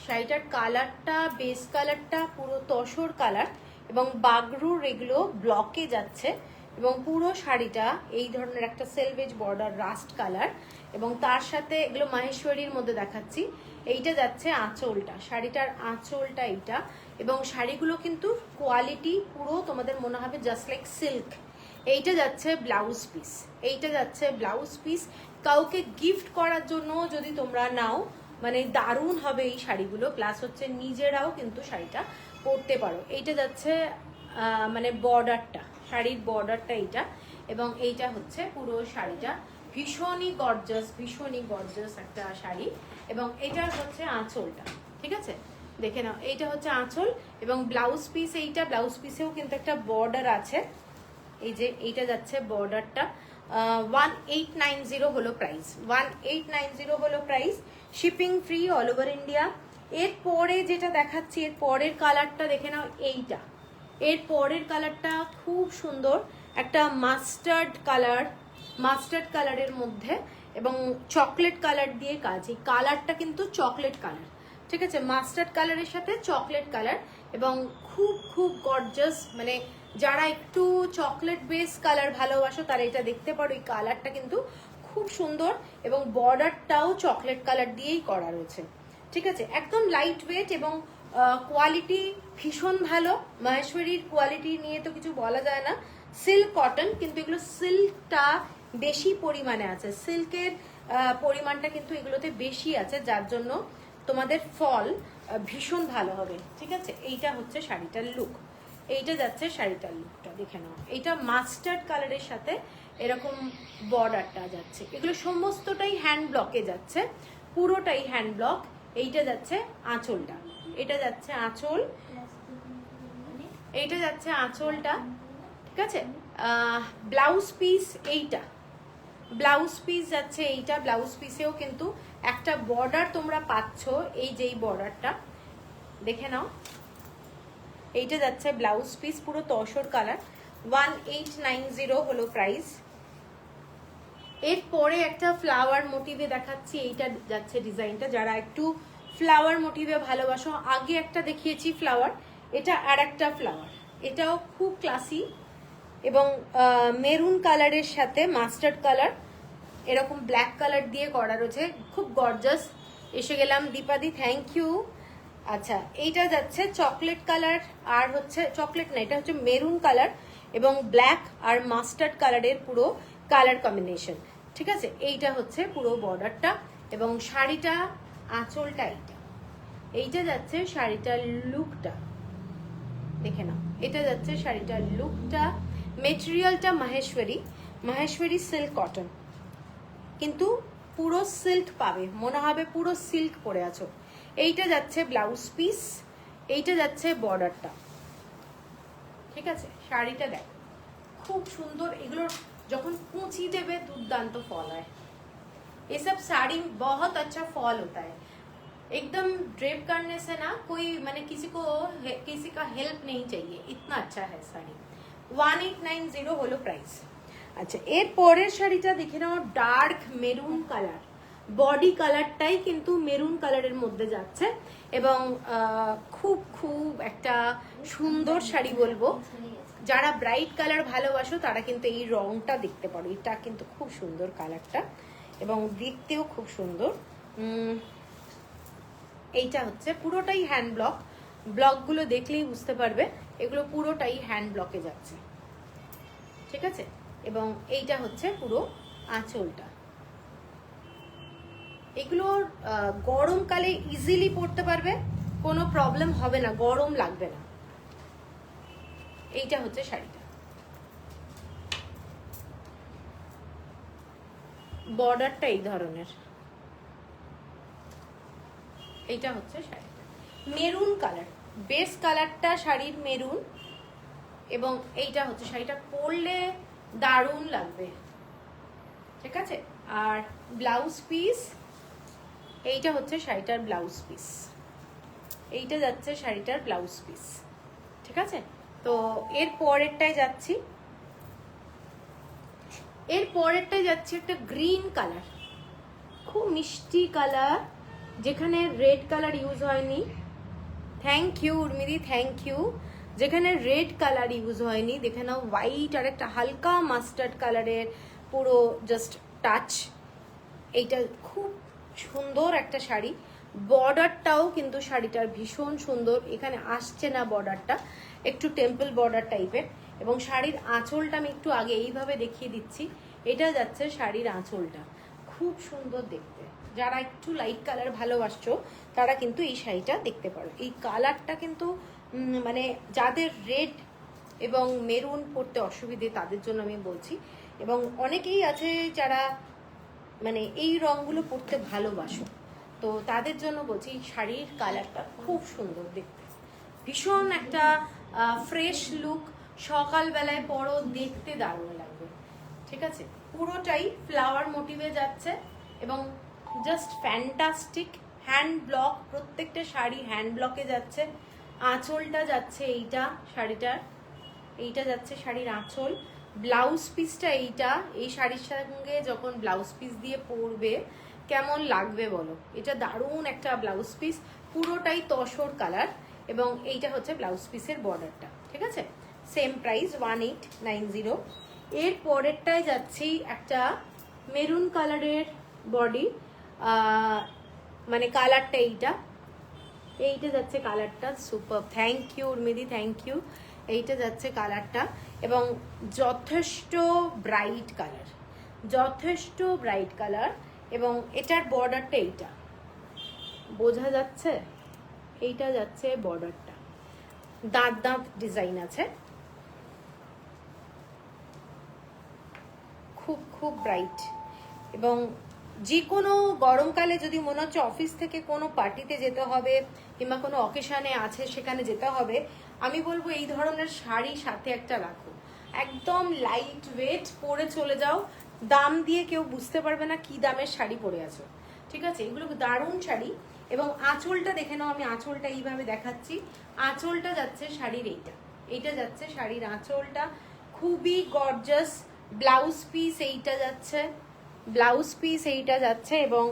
শাড়িটার কালারটা, বেস কালারটা পুরো তসর কালার, এবং বাগরুর এগুলো ব্লকে যাচ্ছে, এবং পুরো শাড়িটা এই ধরনের একটা সেলভেজ বর্ডার রাস্ট কালার, এবং তার সাথে এগুলো মাহেশ্বরীর মধ্যে দেখাচ্ছি। এইটা যাচ্ছে আঁচলটা, শাড়িটার আঁচলটা এইটা। এবং শাড়িগুলো কিন্তু কোয়ালিটি পুরো তোমাদের মনে হবে জাস্ট লাইক সিল্ক। এইটা যাচ্ছে ব্লাউজ পিস, এইটা যাচ্ছে ব্লাউজ পিস। কাউকে গিফট করার জন্য যদি তোমরা নাও মানে দারুণ হবে এই শাড়িগুলো, প্লাস হচ্ছে নিজেরাও কিন্তু শাড়িটা পরতে পারো। এইটা যাচ্ছে মানে বর্ডারটা, শাড়ির বর্ডারটা এইটা। এবং এইটা হচ্ছে পুরো শাড়িটা ভীষণই গর্জাস একটা শাড়ি। এবং এটা হচ্ছে আঁচলটা, ঠিক আছে, দেখে নাও। এইটা হচ্ছে আঁচল এবং ব্লাউজ পিস এইটা। ব্লাউজ পিসেও কিন্তু একটা বর্ডার আছে, এই যে এইটা যাচ্ছে বর্ডারটা। 1890 হলো প্রাইস, 1890 হলো price, shipping free all over India. এরপরে যেটা দেখাচ্ছি, এর পরের কালারটা দেখে নাও। এইটা এর পরের কালারটা খুব সুন্দর, একটা মাস্টার্ড কালারের মধ্যে এবং চকলেট কালার দিয়ে কাজ। এই কালারটা কিন্তু চকলেট কালার, ঠিক আছে, মাস্টার্ড কালারের সাথে চকলেট কালার এবং খুব গর্জাস। মানে যারা একটু চকলেট বেস কালার ভালোবাসো তারা এটা দেখতে পারো। এই কালারটা কিন্তু খুব সুন্দর এবং বর্ডারটাও চকলেট কালার দিয়েই করা রয়েছে, ঠিক আছে, একদম লাইট ওয়েট এবং কোয়ালিটি ভীষণ ভালো। মাহেশ্বরীর কোয়ালিটি নিয়ে তো কিছু বলা যায় না, সিল্ক কটন, কিন্তু এগুলো সিল্কটা বেশি পরিমাণে আছে, সিল্কের পরিমাণটা কিন্তু এগুলোতে বেশি আছে, যার জন্য তোমাদের ফল ভীষণ ভালো হবে, ঠিক আছে। এইটা হচ্ছে শাড়িটার লুক, এইটা যাচ্ছে শাড়িটার লুকটা, দেখে নাও। এইটা মাস্টার্ড কালারের সাথে এরকম বর্ডারটা যাচ্ছে। এগুলো সমস্তটাই হ্যান্ড ব্লকে যাচ্ছে, পুরোটাই হ্যান্ড ব্লক। এইটা যাচ্ছে আঁচলটা, এটা যাচ্ছে আঁচল, এইটা যাচ্ছে আঁচলটা, ঠিক আছে। ব্লাউজ পিস এইটা, ব্লাউজ পিস যাচ্ছে এইটা। ব্লাউজ পিসেও কিন্তু একটা বর্ডার তোমরা পাচ্ছ, এই যে বর্ডারটা দেখে নাও। এইটা যাচ্ছে ব্লাউজ পিস, পুরো তসর কালার, 1890 হলো প্রাইস। এরপরে একটা ফ্লাওয়ার মোটিভে দেখাচ্ছি, এইটা যাচ্ছে ডিজাইনটা। যারা একটু ফ্লাওয়ার মোটিভে ভালোবাসো, আগে একটা দেখিয়েছি ফ্লাওয়ার, এটা আর একটা ফ্লাওয়ার, এটাও খুব ক্লাসি এবং মেরুন কালারের সাথে মাস্টার্ড কালার এরকম ব্ল্যাক কালার দিয়ে করা রয়েছে, খুব গর্জাস। এসে গেলাম দীপাদি, থ্যাংক ইউ। আচ্ছা, এইটা যাচ্ছে চকলেট কালার, আর হচ্ছে চকলেট না, এটা হচ্ছে মেরুন কালার এবং ব্ল্যাক আর মাস্টার্ড কালারের পুরো কালার কম্বিনেশন, ঠিক আছে। এইটা হচ্ছে পুরো বর্ডারটা এবং শাড়িটা আঁচলটা এইটা। এইটা যাচ্ছে শাড়িটার লুকটা, দেখে নাও। এটা যাচ্ছে শাড়িটার লুকটা। মেটেরিয়ালটা মাহেশ্বরী সিল্ক কটন, কিন্তু পুরো সিল্ক পাবে, মনে হবে পুরো সিল্ক পরে আছো। এইটা যাচ্ছে ব্লাউজ পিস, এইটা যাচ্ছে বর্ডারটা, ঠিক আছে। শাড়িটা দেখ খুব সুন্দর, এগুলোর যখন কুচি দেবে দুর্দান্ত ফল হয়। এসব শাড়ি बहुत अच्छा फॉल होता है, एकदम ड्रेप करने से ना कोई मैंने किसी का हेल्प नहीं चाहिए, इतना अच्छा है শাড়ি। 1890 হলো প্রাইস। আচ্ছা, এর পরের শাড়িটা দেখে নাও, ডার্ক মেরুন কালার, বডি কালারটাই কিন্তু মেরুন কালারের মধ্যে যাচ্ছে এবং খুব একটা সুন্দর শাড়ি বলবো। যারা ব্রাইট কালার ভালোবাসো তারা কিন্তু এই রংটা দেখতে পারো, এটা কিন্তু খুব সুন্দর কালারটা এবং দেখতেও খুব সুন্দর। এইটা হচ্ছে পুরোটাই হ্যান্ড ব্লক, ব্লকগুলো দেখলেই বুঝতে পারবে এগুলো পুরোটাই হ্যান্ড ব্লকে যাচ্ছে, ঠিক আছে। এবং এইটা হচ্ছে পুরো আঁচলটা। এগুলো গরমকালে ইজিলি পরতে পারবে, কোনো প্রবলেম হবে না, গরম লাগবে না। এইটা হচ্ছে শাড়িটা, বর্ডারটা এই ধরনের। এইটা হচ্ছে শাড়িটা, মেরুন কালার, বেস কালারটা শাড়ির মেরুন এবং এইটা হচ্ছে শাড়িটা পরলে দারুণ লাগবে, ঠিক আছে। আর ব্লাউজ পিস, এইটা হচ্ছে শাড়িটার ব্লাউজ পিস, এইটা যাচ্ছে শাড়িটার ব্লাউজ পিস, ঠিক আছে। তো এর পরেরটায় যাচ্ছি, একটা গ্রিন কালার, খুব মিষ্টি কালার, যেখানে রেড কালার ইউজ হয়নি। থ্যাংক ইউ উর্মিদি, থ্যাংক ইউ। যেখানে রেড কালার ইউজ হয়নি, দেখে নাও হোয়াইট আর একটা হালকা মাস্টার্ড কালারের পুরো জাস্ট টাচ। এইটা খুব সুন্দর একটা শাড়ি, বর্ডারটাও কিন্তু শাড়িটার ভীষণ সুন্দর, এখানে আসছে না বর্ডারটা, একটু টেম্পল বর্ডার টাইপের। এবং শাড়ির আঁচলটা আমি একটু আগে এইভাবে দেখিয়ে দিচ্ছি, এটা যাচ্ছে শাড়ির আঁচলটা, খুব সুন্দর দেখতে। যারা একটু লাইট কালার ভালোবাসছো তারা কিন্তু এই শাড়িটা দেখতে পারো। এই কালারটা কিন্তু মানে যাদের রেড এবং মেরুন পরতে অসুবিধে তাদের জন্য আমি বলছি, এবং অনেকেই আছে যারা মানে এই রঙগুলো পরতে ভালোবাসো, তো তাদের জন্য বলছি এই শাড়ির কালারটা খুব সুন্দর দেখতে, ভীষণ একটা ফ্রেশ লুক, সকালবেলায় পরো দেখতে দারুণ লাগবে। ঠিক আছে, পুরোটাই ফ্লাওয়ার মোটিভে যাচ্ছে এবং জাস্ট ফ্যান্টাস্টিক। হ্যান্ড ব্লক, প্রত্যেকটা শাড়ি হ্যান্ড ব্লকে যাচ্ছে। আঁচলটা যাচ্ছে এইটা শাড়িটার, এইটা যাচ্ছে শাড়ির আঁচল। ব্লাউজ পিসটা এইটা, এই শাড়ির সঙ্গে যখন ব্লাউজ পিস দিয়ে পরবে কেমন লাগবে বলো, এটা দারুণ একটা ব্লাউজ পিস, পুরোটাই তসর কালার এবং এইটা হচ্ছে ব্লাউজ পিসের বর্ডারটা। ঠিক আছে, সেম প্রাইস 1890। এর পরেরটায় যাচ্ছি একটা মেরুন কালারের বডি, মানে কালারটা এইটা যাচ্ছে কালারটা সুপার, থ্যাংক ইউ উর্মিদি, থ্যাংক ইউ। এইটা যাচ্ছে কালারটা এবং যথেষ্ট ব্রাইট কালার, যথেষ্ট ব্রাইট কালার। এবং এটার বর্ডারটা এইটা বোঝা যাচ্ছে, এইটা যাচ্ছে বর্ডারটা, দাঁত দাঁত ডিজাইন আছে, খুব খুব ব্রাইট। এবং যে কোনো গরমকালে যদি মনে হচ্ছে অফিস থেকে কোনো পার্টিতে যেতে হবে কিংবা কোনো অকেশনে আছে সেখানে যেতে হবে, আমি বলবো এই ধরনের শাড়ি সাথে একটা রাখো, একদম লাইট ওয়েট, পরে চলে যাও, দাম দিয়ে কেউ বুঝতে পারবে না কি দামের শাড়ি পরে আছো। ঠিক আছে, এগুলো দারুণ শাড়ি। এবং আঁচলটা দেখে নাও, আমি আঁচলটা এইভাবে দেখাচ্ছি, আঁচলটা যাচ্ছে শাড়ির এইটা যাচ্ছে শাড়ির আঁচলটা, খুবই গর্জাস। ব্লাউজ পিস এইটা যাচ্ছে, ব্লাউজ পিস এইটা যাচ্ছে এবং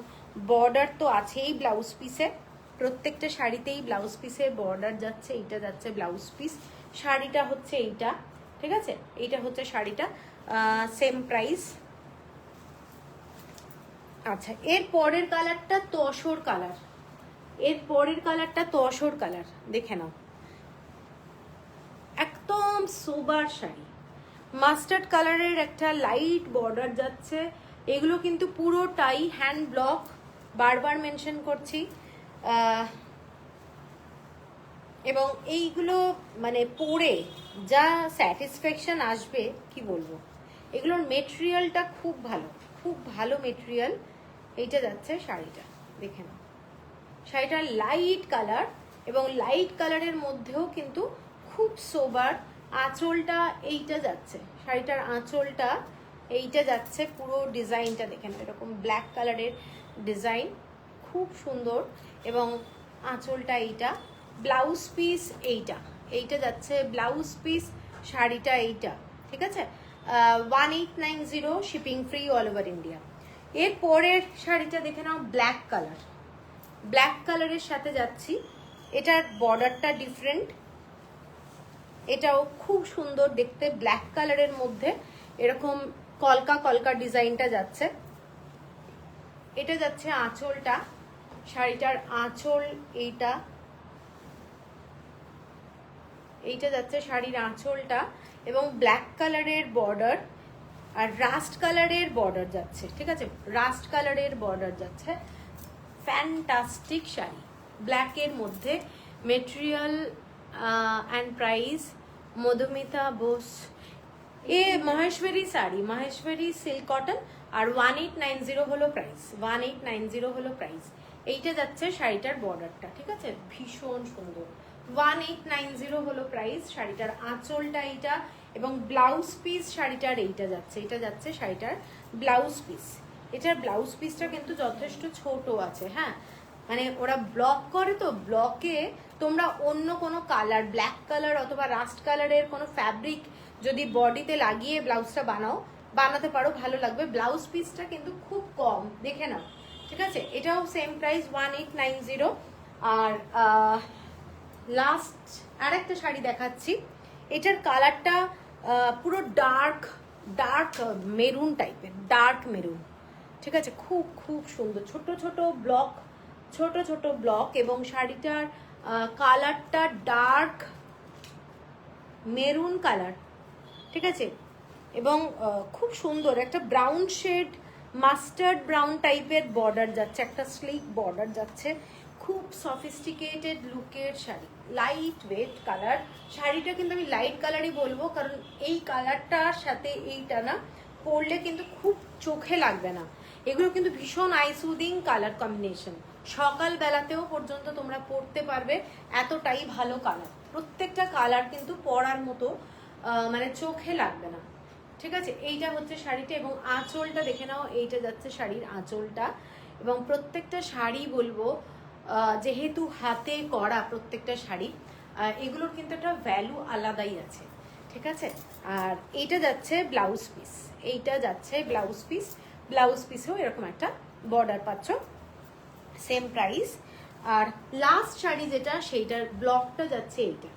বর্ডার তো আছেই ব্লাউজ পিসে, প্রত্যেকটা শাড়িতেই ব্লাউজ পিসের বর্ডার যাচ্ছে, এইটা যাচ্ছে ব্লাউজ পিস। শাড়িটা হচ্ছে এইটা, ঠিক আছে, এইটা হচ্ছে শাড়িটা, সেম প্রাইস। আচ্ছা, এর পরের কালারটা তসর কালার, এর পরের কালারটা তসর কালার, দেখে নাও, একদম সোবার শাড়ি, মাস্টার্ড কালারের একটা লাইট বর্ডার যাচ্ছে। এগুলো কিন্তু পুরোটাই হ্যান্ড ব্লক, বারবার মেনশন করছি। এবং এইগুলো মানে পরে যা স্যাটিসফ্যাকশন আসবে কি বলবো, এগুলোর মেটেরিয়ালটা খুব ভালো, খুব ভালো মেটেরিয়াল। এইটা যাচ্ছে শাড়িটা, দেখে নাও, শাড়িটা লাইট কালার এবং লাইট কালারের মধ্যেও কিন্তু খুব সোবার। আঁচলটা এইটা যাচ্ছে, শাড়িটার আঁচলটা এইটা যাচ্ছে, পুরো ডিজাইনটা দেখেন, এরকম ব্ল্যাক কালারের ডিজাইন, খুব সুন্দর। এবং আঁচলটা এইটা, ব্লাউজ পিস এইটা যাচ্ছে ব্লাউজ পিস, শাড়িটা এইটা। ঠিক আছে, 1890, shipping free all over India. এর পরের শাড়িটা দেখে নাও, ব্ল্যাক কালার, ব্ল্যাক কালারের সাথে যাচ্ছি, এটার বর্ডারটা ডিফারেন্ট, এটাও খুব সুন্দর দেখতে, ব্ল্যাক কালারের মধ্যে এরকম কলকা কলকা ডিজাইনটা যাচ্ছে। এটা যাচ্ছে আঁচলটা, শাড়িটার আঁচল এইটা যাচ্ছে শাড়ির আঁচলটা এবং ব্ল্যাক কালারের বর্ডার আর রাস্ট কালারের বর্ডার যাচ্ছে। ঠিক আছে, রাস্ট কালারের বর্ডার যাচ্ছে, ফ্যান্টাস্টিক শাড়ি, ব্ল্যাকের মধ্যে। Material and price Madhumita Bose, এ মহেশ্বরী শাড়ি, মহেশ্বরী সিল্ক কটন, আর 1890 হলো প্রাইস, 1890 হলো প্রাইস। এইটা যাচ্ছে শাড়িটার বর্ডারটা, ঠিক আছে, ভীষণ সুন্দর, 1890 হলো প্রাইস। শাড়িটার আঁচলটা এইটা এবং ব্লাউজ পিস শাড়িটার এইটা যাচ্ছে, এটা যাচ্ছে শাড়িটার ব্লাউজ পিস। এটার ব্লাউজ পিসটা কিন্তু যথেষ্ট ছোট আছে, হ্যাঁ, মানে ওরা ব্লক করে, তো ব্লকে তোমরা অন্য কোনো কালার, ব্ল্যাক কালার অথবা রাস্ট কালারের কোনো ফ্যাব্রিক যদি বডিতে লাগিয়ে ব্লাউজটা বানাতে পারো, ভালো লাগবে। ব্লাউজ পিসটা কিন্তু খুব কম, দেখে নাও। ঠিক আছে, এটাও সেম প্রাইস 1890। আর লাস্ট আরেকটা শাড়ি দেখাচ্ছি, এটার কালারটা পুরো ডার্ক মেরুন টাইপের, ডার্ক মেরুন। ঠিক আছে, খুব খুব সুন্দর, ছোট ছোট ব্লক এবং শাড়িটার কালারটা ডার্ক মেরুন কালার, ঠিক আছে, এবং খুব সুন্দর একটা ব্রাউন শেড, মাস্টার্ড ব্রাউন টাইপের বর্ডার যাচ্ছে, একটা স্লিক বর্ডার যাচ্ছে, খুব সফিস্টিকেটেড লুকের শাড়ি, লাইট ওয়েট কালার। শাড়িটা কিন্তু আমি লাইট কালারই বলবো, কারণ এই কালারটার সাথে এইটা না পরলে কিন্তু খুব চোখে লাগবে না। এগুলো কিন্তু ভীষণ আই সুদিং কালার কম্বিনেশন, সকাল বেলাতেও পর্যন্ত তোমরা পরতে পারবে, এতটাই ভালো কালার। প্রত্যেকটা কালার কিন্তু পরার মতো, মানে চোখে লাগবে না, ঠিক আছে। এইটা হচ্ছে শাড়িটা এবং আঁচলটা দেখে নাও, এইটা যাচ্ছে শাড়ির আঁচলটা। এবং প্রত্যেকটা শাড়ি বলবো, যেহেতু হাতে করা প্রত্যেকটা শাড়ি, এগুলোর কিন্তু একটা ভ্যালু আলাদাই আছে, ঠিক আছে। আর এইটা যাচ্ছে ব্লাউজ পিস, এইটা যাচ্ছে ব্লাউজ পিস, ব্লাউজ পিসেও এরকম একটা বর্ডার পাচ্ছ, সেম প্রাইস। আর লাস্ট শাড়ি যেটা, সেইটার ব্লকটা যাচ্ছে এইটা,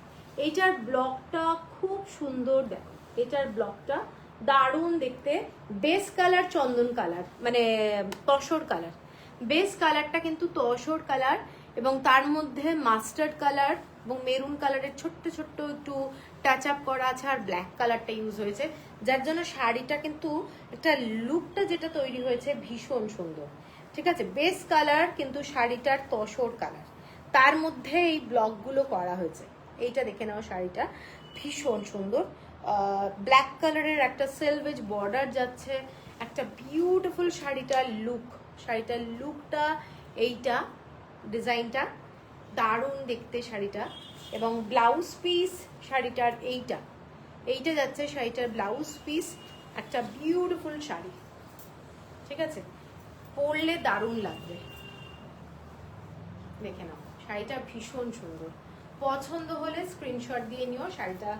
এইটার ব্লকটা খুব সুন্দর, দেখো এটার ব্লকটা দারুণ দেখতে, বেস কালার চন্দন কালার, মানে তসর কালার, বেস কালারটা কিন্তু তসর কালার এবং তার মধ্যে মাস্টার্ড কালার এবং মেরুন কালারের ছোট্ট ছোট্ট একটু টাচ আপ করা আছে, আর ব্ল্যাক কালারটা ইউজ হয়েছে, যার জন্য শাড়িটা কিন্তু একটা লুকটা যেটা তৈরি হয়েছে ভীষণ সুন্দর, ঠিক আছে। বেস কালার কিন্তু শাড়িটার তসর কালার, তার মধ্যে এই ব্লকগুলো করা হয়েছে। এইটা দেখে নাও, শাড়িটা ভীষণ সুন্দর, ব্ল্যাক কালারের একটা সেলভেজ বর্ডার যাচ্ছে, একটা বিউটিফুল শাড়িটার লুক, শাড়িটার লুকটা এইটা, ডিজাইনটা দারুণ দেখতে শাড়িটা। এবং ব্লাউজ পিস শাড়িটার এইটা, এইটা যাচ্ছে শাড়িটার ব্লাউজ পিস, একটা বিউটিফুল শাড়ি, ঠিক আছে, পরলে দারুণ লাগবে। দেখে নাও, শাড়িটা ভীষণ সুন্দর, পছন্দ হলে স্ক্রিনশট দিয়ে নিও। শাড়িটা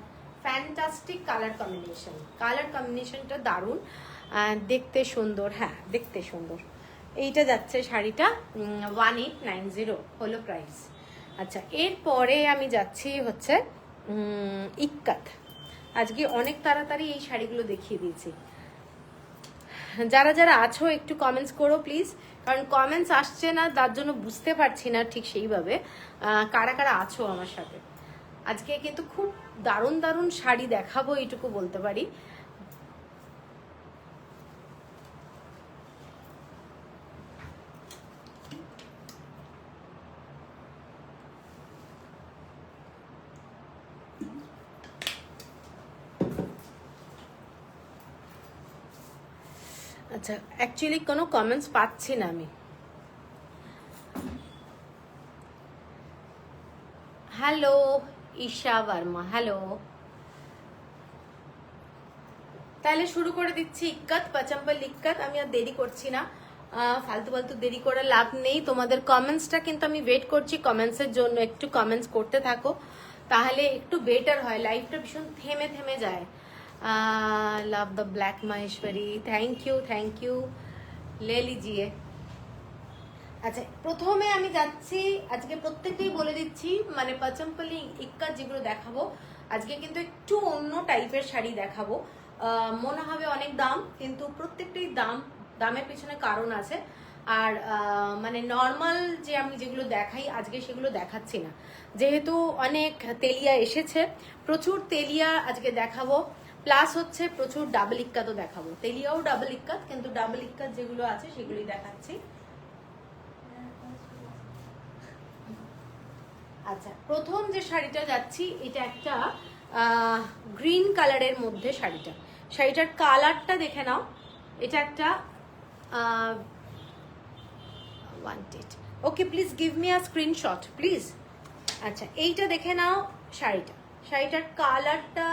ফ্যান্টাস্টিক কালার কম্বিনেশন, কালার কম্বিনেশনটা দারুণ, দেখতে সুন্দর, হ্যাঁ দেখতে সুন্দর। এইটা যাচ্ছে শাড়িটা 1890 হলো প্রাইস। আচ্ছা, এরপরে আমি যাচ্ছি হচ্ছে ইক্কাত। আজকে অনেক তাড়াতাড়ি এই শাড়িগুলো দেখিয়ে দিয়েছি। যারা যারা আছো একটু কমেন্টস করো প্লিজ, কারণ কমেন্টস আসছে না, তার জন্য বুঝতে পারছি না ঠিক সেইভাবে কারা কারা আছো আমার সাথে। আজকে কিন্তু খুব দারুণ দারুণ শাড়ি দেখাবো, এইটুকু বলতে পারি। আচ্ছা, অ্যাকচুয়ালি কোনো কমেন্টস পাচ্ছি না আমি। Hello Isha Barma, hello. তাহলে শুরু করে দিচ্ছি ইক্কাত, পাচাম্পল ইক্কাত। আমি আর দেরি করছি না, ফালতু ফালতু দেরি করে লাভ নেই। তোমাদের কমেন্টসটা কিন্তু আমি ওয়েট করছি, কমেন্টসের জন্য একটু কমেন্টস করতে থাকো, তাহলে একটু বেটার হয়, লাইফটা ভীষণ থেমে থেমে যায়। Love the black Maheshwari, thank you লে লিজিয়ে। আচ্ছা, প্রথমে আমি যাচ্ছি, আজকে প্রত্যেকটাই বলে দিচ্ছি, মানে পাচাম্পলি ইক্কাত যেগুলো দেখাবো আজকে কিন্তু একটু অন্য টাইপের শাড়ি দেখাবো। মনে হবে অনেক দাম, কিন্তু প্রত্যেকটাই দামের পিছনে কারণ আছে। আর মানে নর্মাল যে আমি যেগুলো দেখাই আজকে সেগুলো দেখাচ্ছি না, যেহেতু অনেক তেলিয়া এসেছে, প্রচুর তেলিয়া আজকে দেখাবো, প্লাস হচ্ছে প্রচুর ডাবল ইক্কাতও দেখাবো। তেলিয়াও ডাবল ইক্কাত, কিন্তু ডাবল ইক্কাত যেগুলো আছে সেগুলোই দেখাচ্ছি। আচ্ছা, প্রথম যে শাড়িটা যাচ্ছি এটা একটা গ্রিন কালারের মধ্যে শাড়িটার কালারটা দেখে নাও, এটা একটা wanted, okay please give me a screenshot please. আচ্ছা, এইটা দেখে নাও, শাড়িটার কালারটা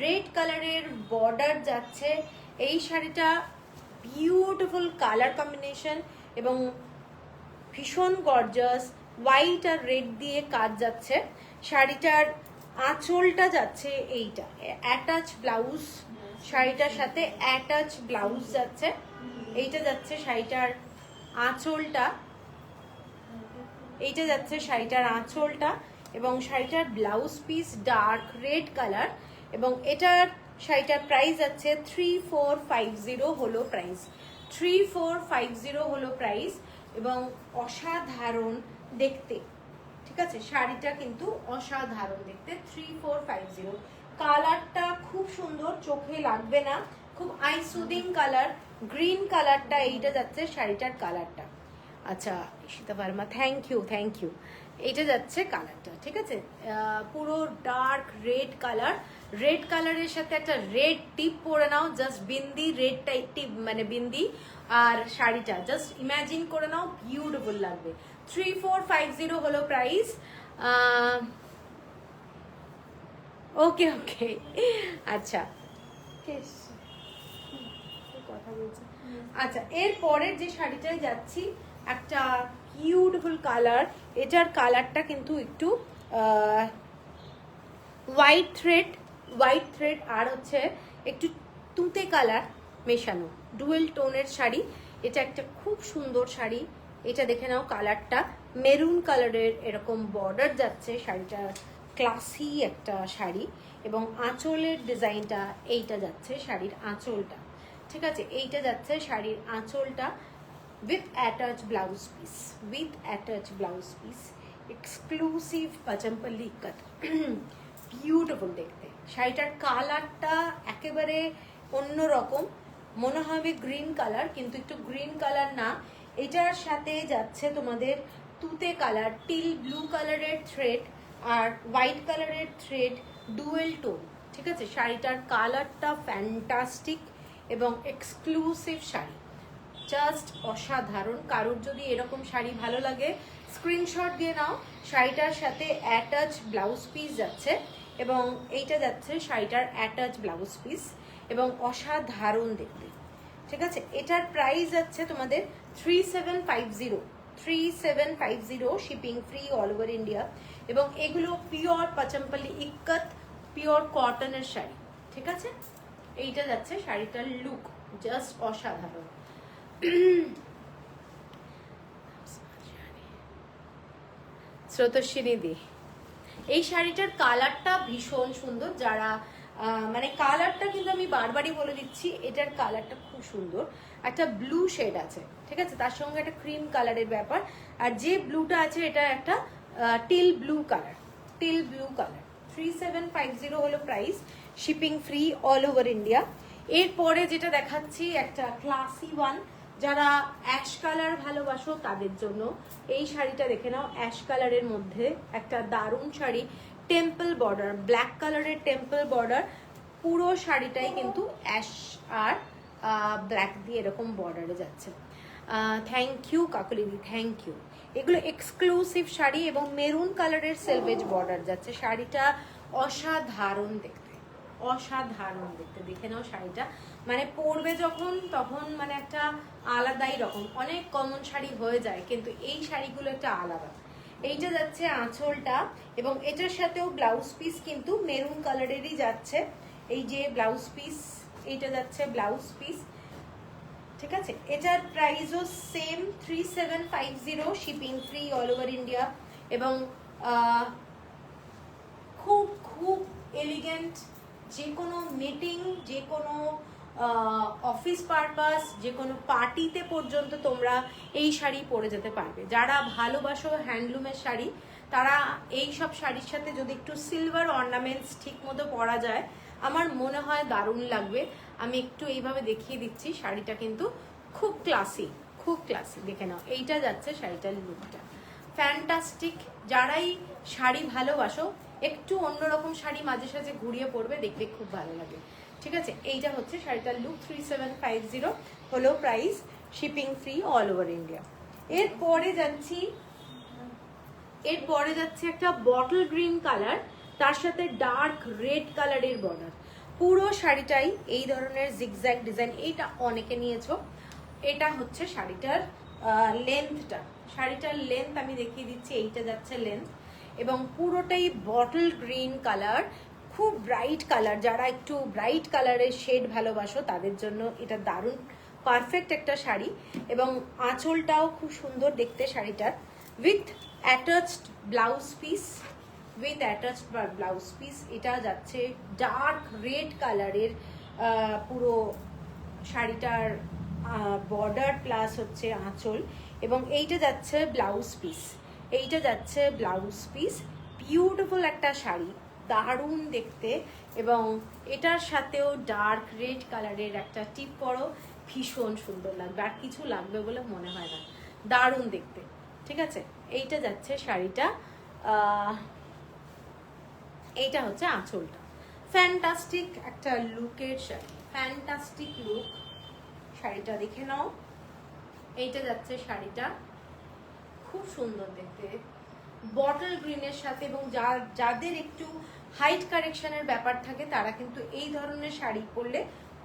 রেড কালারের বর্ডার যাচ্ছে, এই শাড়িটা বিউটিফুল কালার কম্বিনেশন এবং ভীষণ গর্জাস, হোয়াইট আর রেড দিয়ে কাজ যাচ্ছে। শাড়িটার আঁচলটা যাচ্ছে এইটা অ্যাটাচ ব্লাউজ, শাড়িটার সাথে অ্যাটাচ ব্লাউজ যাচ্ছে, এইটা যাচ্ছে শাড়িটার আঁচলটা, এইটা যাচ্ছে শাড়িটার আঁচলটা এবং শাড়িটার blouse piece dark red colour. এবং এটার শাড়িটার প্রাইস যাচ্ছে 3450 হলো প্রাইস, 3450 হলো প্রাইস, এবং অসাধারণ দেখতে, ঠিক আছে? শাড়িটা কিন্তু অসাধারণ দেখতে। 3450। কালারটা খুব সুন্দর, চোখে লাগবে না, খুব আই সুদিং কালার। গ্রিন কালারটা এইটা যাচ্ছে শাড়িটার কালারটা। আচ্ছা Ishita Verma, thank you thank you. এইটা যাচ্ছে কালারটা, ঠিক আছে? পুরো ডার্ক রেড কালার, রেড কালারের সাথে একটা রেড টিপ পরে নাও, জাস্ট বিন্দি রেড টাইপ টিপ, মানে বিন্দি আর শাড়িটা জাস্ট ইমাজিন করে নাও, বিউটিফুল লাগবে। 3450 হলো প্রাইস। ওকে ওকে, আচ্ছা কথা বলছি। আচ্ছা, এর পরের যে শাড়িটায় যাচ্ছি, একটা বিউটিফুল কালার। এটার কালারটা কিন্তু একটু হোয়াইট থ্রেড আর হচ্ছে একটু তুঁতে কালার মেশানো, ডুয়েল টোনের শাড়ি। এটা একটা খুব সুন্দর শাড়ি। এটা দেখে নাও কালারটা, মেরুন কালারের এরকম বর্ডার যাচ্ছে শাড়িটার, ক্লাসি একটা শাড়ি। এবং আঁচলের ডিজাইনটা এইটা যাচ্ছে শাড়ির আঁচলটা, ঠিক আছে? এইটা যাচ্ছে শাড়ির আঁচলটা with attached blouse piece, exclusive pachampalli cut, beautiful দেখতে। শাড়িটার কালারটা একেবারে অন্যরকম, মনে হবে গ্রিন কালার, কিন্তু একটু গ্রিন কালার না। এটার সাথে যাচ্ছে তোমাদের তুতে কালার, টিল ব্লু কালারের থ্রেড আর হোয়াইট কালারের থ্রেড, ডুয়েল টোন, ঠিক আছে? শাড়িটার কালারটা ফ্যান্টাস্টিক এবং এক্সক্লুসিভ শাড়ি, জাস্ট অসাধারণ। কারোর যদি এরকম শাড়ি ভালো লাগে স্ক্রিনশট দিয়ে নাও। শাড়িটার সাথে অ্যাটাচ ব্লাউজ পিস যাচ্ছে, এবং এইটা যাচ্ছে শাড়িটার অ্যাটাচ ব্লাউজ পিস, এবং অসাধারণ দেখতে, ঠিক আছে? এটার প্রাইস যাচ্ছে তোমাদের 3750, shipping free all over India. এবং এগুলো পিওর পাচাম্পালি ইক্কত, পিওর কটনের শাড়ি, ঠিক আছে? এইটা যাচ্ছে শাড়িটার লুক, জাস্ট অসাধারণ। স্রোতস্বিনী দি, এই শাড়িটার কালারটা ভীষণ সুন্দর। যারা মানে কালারটা কিন্তু আমি বারবারই বলে দিচ্ছি, এটার কালারটা খুব সুন্দর, একটা ব্লু শেড আছে, ঠিক আছে? তার সঙ্গে একটা ক্রিম কালারের ব্যাপার, আর যে ব্লুটা আছে এটা একটা টিল ব্লু কালার। 3750 হলো price, shipping free all over India. এরপরে যেটা দেখাচ্ছি একটা ক্লাসি ওয়ান, যারা অ্যাশ কালার ভালোবাসো তাদের জন্য এই শাড়িটা দেখে নাও। অ্যাশ কালারের মধ্যে একটা দারুণ শাড়ি, টেম্পল বর্ডার, ব্ল্যাক কালারের টেম্পল বর্ডার, পুরো শাড়িটাই কিন্তু অ্যাশ আর ব্ল্যাক দিয়ে এরকম বর্ডারে যাচ্ছে। থ্যাংক ইউ কাকলিদি, থ্যাংক ইউ। এগুলো এক্সক্লুসিভ শাড়ি, এবং মেরুন কালারের সেলভেজ বর্ডার যাচ্ছে। শাড়িটা অসাধারণ দেখতে, অসাধারণ দেখতে, দেখে নাও শাড়িটা। মানে পরবে যখন, তখন মানে একটা আলাদাই রকম। অনেক কমন শাড়ি হয়ে যায়, কিন্তু এই শাড়িগুলো একটা আলাদা। এইটা যাচ্ছে আঁচলটা, এবং এটার সাথেও ব্লাউজ পিস কিন্তু মেরুন কালারেরই যাচ্ছে। এই যে ব্লাউজ পিস, এইটা যাচ্ছে ব্লাউজ পিস, ঠিক আছে? এটার প্রাইসও same 3750, shipping free all over India. এবং খুব খুব এলিগেন্ট, যে কোনো মিটিং, যে কোনো অফিস পারপাস, যে কোনো পার্টিতে পর্যন্ত তোমরা এই শাড়ি পরে যেতে পারবে। যারা ভালোবাসো হ্যান্ডলুমের শাড়ি, তারা এই সব শাড়ির সাথে যদি একটু সিলভার অর্নামেন্টস ঠিক মতো পরা যায়, আমার মনে হয় দারুণ লাগবে। আমি একটু এইভাবে দেখিয়ে দিচ্ছি, শাড়িটা কিন্তু খুব ক্লাসি, খুব ক্লাসি, দেখে নাও। এইটা যাচ্ছে শাড়িটার লুকটা ফ্যান্টাস্টিক। যারাই শাড়ি ভালোবাসো, একটু অন্যরকম শাড়ি মাঝে সাঝে ঘুরিয়ে পরবে, দেখতে খুব ভালো লাগে, ঠিক আছে? এইটা হচ্ছে শাড়িটার লুক। 3750 হলো price, shipping free all over India. এরপরে যাচ্ছে একটা বটল গ্রিন কালার, তার সাথে ডার্ক রেড কালারের বর্ডার। পুরো শাড়িটাই এই ধরনের জিগজ্যাগ ডিজাইন। এইটা অনেকে নিয়েছো। এটা হচ্ছে শাড়িটার লেন্থটা, শাড়িটার লেন্থ আমি দেখিয়ে দিচ্ছি। এইটা যাচ্ছে লেন্থ, এবং পুরোটাই বটল গ্রিন কালার, খুব ব্রাইট কালার। যারা একটু ব্রাইট কালারের শেড ভালোবাসো তাদের জন্য এটা দারুণ পারফেক্ট একটা শাড়ি। এবং আঁচলটাও খুব সুন্দর দেখতে শাড়িটার, উইথ অ্যাটাচড ব্লাউজ পিস, এটা যাচ্ছে ডার্ক রেড কালারের পুরো শাড়িটার বর্ডার প্লাস হচ্ছে আঁচল, এবং এইটা যাচ্ছে ব্লাউজ পিস, এইটা যাচ্ছে ব্লাউজ পিস। বিউটিফুল একটা শাড়ি, দারুণ দেখতে, এবং এটার সাথেও ডার্ক রেড কালারের একটা টিপ পরো, ভীষণ সুন্দর লাগবে, আর কিছু লাগবে বলে মনে হয় না, দারুণ দেখতে। ঠিক আছে, এইটা যাচ্ছে শাড়িটা, এইটা হচ্ছে আঁচলটা। ফ্যান্টাস্টিক একটা লুকের শাড়ি, ফ্যান্টাস্টিক লুক। শাড়িটা দেখে নাও, এইটা যাচ্ছে শাড়িটা, খুব সুন্দর দেখতে, বটল গ্রিনের সাথে, এবং যাদের একটু হাইট কারেকশনের ব্যাপার থাকে তারা কিন্তু এই ধরনের শাড়ি পরলে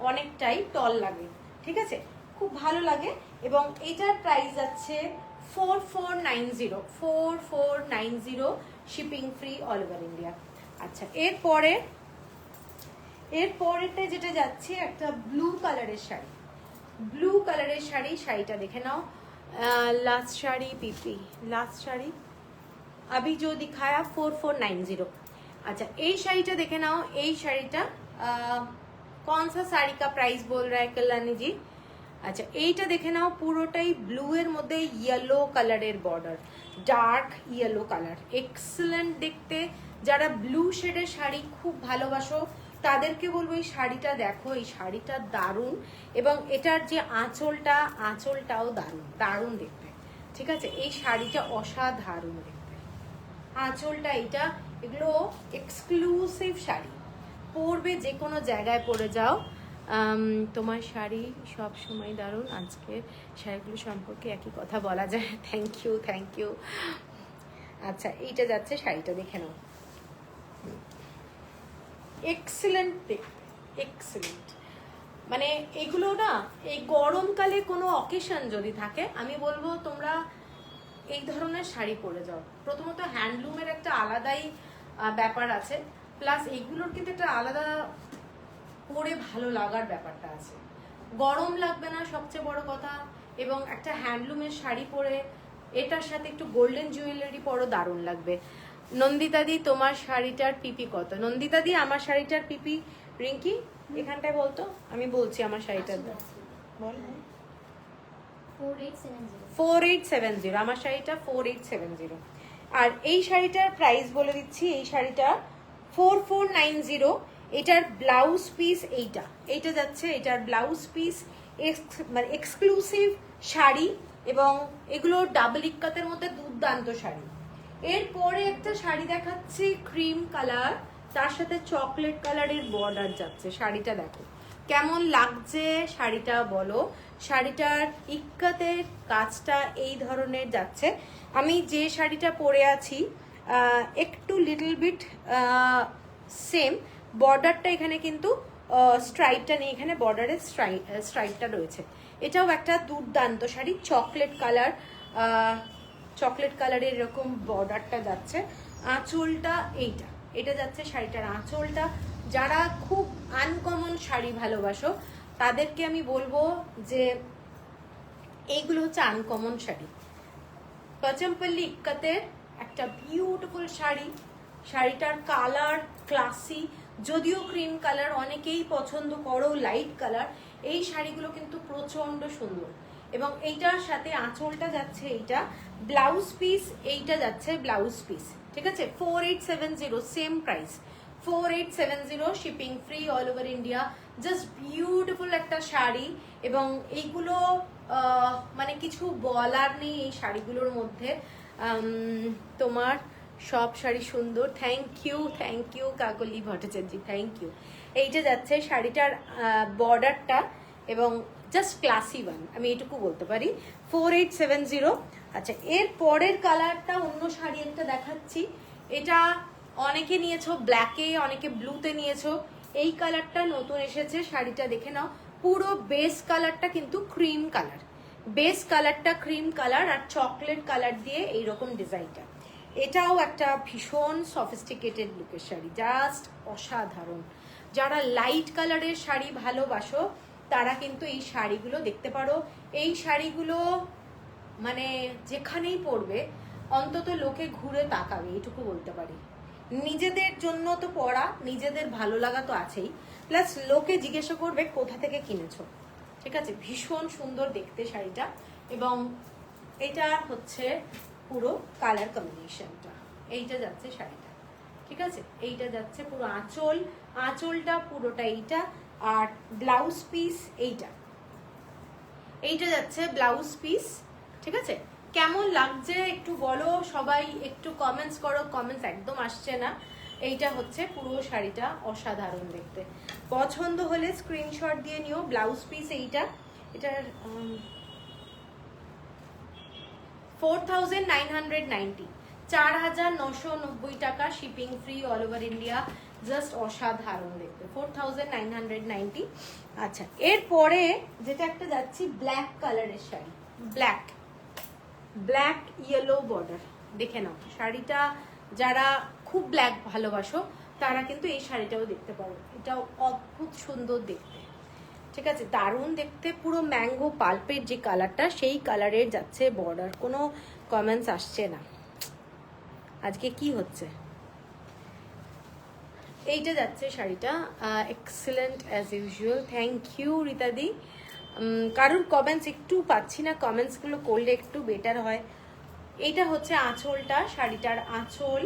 অনেকটাই টল লাগে। ঠিক আছে, খুব ভালো লাগে। এবং এটার প্রাইস আছে 4490, 4490, shipping free all over India. আচ্ছা, এরপরেতে যেটা যাচ্ছে একটা ব্লু কালারের শাড়ি, ব্লু কালারের শাড়ি। শাড়িটা দেখে নাও, লাস্ট শাড়ি পিপি, লাস্ট শাড়ি अभी जो दिखाया 4490। अच्छा, এই শাড়িটা দেখে নাও, এই শাড়িটা कौन सा साड़ी का प्राइस बोल रहा है कल्याणी जी? আচ্ছা, এইটা দেখে নাও, পুরোটাই ব্লু এর মধ্যে ইয়েলো কালারের border, dark yellow colour, excellent দেখতে। যারা ব্লু শেডের শাড়ি খুব ভালোবাসো তাদেরকে বলবো এই শাড়িটা দেখো, এই শাড়িটা দারুণ, এবং এটার যে আঁচলটাও দারুণ, দারুণ দেখতে। ঠিক আছে, এই শাড়িটা অসাধারণ দেখতে, আঁচলটা এইটা, এগুলো এক্সক্লুসিভ শাড়ি, পরবে যে কোনো জায়গায় পরে যাও। তোমার শাড়ি সব সময় দারুণ, আজকে শাড়িগুলো সম্পর্কে একই কথা বলা যায়। Thank you, thank you. আচ্ছা, এইটা যাচ্ছে শাড়িটা দেখে নাও, এক্সেলেন্ট দেখতে, এক্সেলেন্ট। মানে এগুলো না, এই গরমকালে কোনো অকেশন যদি থাকে, আমি বলবো তোমরা এই ধরনের শাড়ি পরে যাও। প্রথমত হ্যান্ডলুমের একটা আলাদাই ব্যাপার আছে, প্লাস এইগুলোর কিন্তু একটা আলাদা পরে ভালো লাগার ব্যাপারটা আছে, গরম লাগবে না সবচেয়ে বড় কথা। এবং একটা হ্যান্ডলুমের শাড়ি পরে এটার সাথে একটু গোল্ডেন জুয়েলারি পরো, দারুণ লাগবে। নন্দিতাদি, তোমার শাড়িটার পিপি কত? নন্দিতাদি, আমার শাড়িটার পিপি, রিঙ্কি এখানটায় বলতো, আমি বলছি আমার শাড়িটার দাম বল। 4870, আমার শাড়িটা 4870। আর এই শাড়িটার প্রাইস বলে দিচ্ছি, এই শাড়িটা 4490। এটার ব্লাউজ পিস এইটা যাচ্ছে, এটার ব্লাউজ পিস মানে এক্সক্লুসিভ শাড়ি, এবং এগুলো ডাবল ইক্কাতের মধ্যে দুর্দান্ত শাড়ি। এরপরে একটা শাড়ি দেখাচ্ছি ক্রিম কালার, তার সাথে চকলেট কালারের বর্ডার যাচ্ছে। শাড়িটা দেখো কেমন লাগছে, শাড়িটা বলো। শাড়িটার ইক্কাতের কাজটা এই ধরনের যাচ্ছে। আমি যে শাড়িটা পরে আছি একটু লিটল বিট সেম, বর্ডারটা এখানে কিন্তু স্ট্রাইপটা নেই, এখানে বর্ডারের স্ট্রাইপটা রয়েছে। এটাও একটা দুর্দান্ত শাড়ি, চকলেট কালারের এরকম বর্ডারটা যাচ্ছে। আঁচলটা এটা যাচ্ছে শাড়িটার আঁচলটা। যারা খুব আনকমন শাড়ি ভালোবাসো তাদেরকে আমি বলবো যে এইগুলো হচ্ছে আনকমন শাড়ি। পচমপল্লি ইক্কাতের একটা বিউটিফুল শাড়ি, শাড়িটার কালার ক্লাসি, যদিও ক্রিম কালার অনেকেই পছন্দ করো, লাইট কালার, এই শাড়িগুলো কিন্তু প্রচন্ড সুন্দর। এবং এইটার সাথে আঁচলটা যাচ্ছে, এইটা ব্লাউজ পিস, এইটা যাচ্ছে ব্লাউজ পিস। ঠিক আছে, 4870, same price, 4870, shipping free all over India. Just beautiful একটা শাড়ি, এবং এইগুলো মানে কিছু বলার নেই এই শাড়িগুলোর মধ্যে। তোমার সব শাড়ি সুন্দর, thank you Kakoli Bhattacharya, thank you. এইটা যাচ্ছে শাড়িটার বর্ডারটা, এবং জাস্ট ক্লাসি ওয়ান, আমি এইটুকু বলতে পারি, 4870। আচ্ছা, এর পরের কালারটা অন্য শাড়ি একটা দেখাচ্ছি। এটা অনেকে নিয়েছো ব্ল্যাকে, অনেকে ব্লুতে নিয়েছো, এই কালারটা নতুন এসেছে। শাড়িটা দেখে নাও, পুরো বেস কালারটা কিন্তু ক্রিম কালার, বেস কালারটা ক্রিম কালার, আর চকলেট কালার দিয়ে এইরকম ডিজাইনটা। এটাও একটা ভীষণ সফিস্টিকেটেড লুকের শাড়ি, জাস্ট অসাধারণ। যারা লাইট কালারের শাড়ি ভালোবাসো তারা কিন্তু এই শাড়িগুলো দেখতে পারো। এই শাড়িগুলো মানে যেখানেই পরবে অন্তত লোকে ঘুরে তাকাবে, এইটুকু বলতে পারি। নিজেদের জন্য তো পরা, নিজেদের ভালো লাগা তো আছেই, প্লাস লোকে জিজ্ঞাসা করবে কোথা থেকে কিনেছো। ঠিক ঠিক আছে, ভীষণ সুন্দর দেখতে শাড়িটা। এবং এটা হচ্ছে পুরো কালার কম্বিনেশনটা, এইটা যাচ্ছে শাড়িটা, ঠিক আছে। এইটা যাচ্ছে পুরো আঁচলটা পুরোটা এইটা, আর ব্লাউজ পিস এইটা যাচ্ছে ব্লাউজ পিস, ঠিক আছে। কেমন লাগছে একটু বলো সবাই, একটু কমেন্টস করো, কমেন্টস একদম আসছে না। এইটা হচ্ছে পুরো শাড়িটা, অসাধারণ দেখতে। পছন্দ হলে স্ক্রিনশট দিয়ে নিও। ব্লাউজ পিস এটার 4990, 4990 টাকা, shipping free, all over India. Just অসাধারণ দেখতে, 4990। আচ্ছা, এরপরে যেটা একটা যাচ্ছি ব্ল্যাক কালারের শাড়ি, ব্ল্যাক ইয়েলো বর্ডার। দেখে নাও শাড়িটা, যারা খুব ব্ল্যাক ভালোবাসো তারা কিন্তু এই শাড়িটাও দেখতে পারো। এটাও অদ্ভুত সুন্দর দেখতে, ঠিক আছে, দারুণ দেখতে। পুরো ম্যাঙ্গো পাল্পের যে কালারটা, সেই কালারের যাচ্ছে বর্ডার। কোনো কমেন্টস আসছে না, আজকে কি হচ্ছে। এইটা যাচ্ছে শাড়িটা, excellent as usual. Thank you রীতাদি। কারোর কমেন্টস একটু পাচ্ছি না, কমেন্টসগুলো করলে একটু বেটার হয়। এইটা হচ্ছে আঁচলটা, শাড়িটার আঁচল,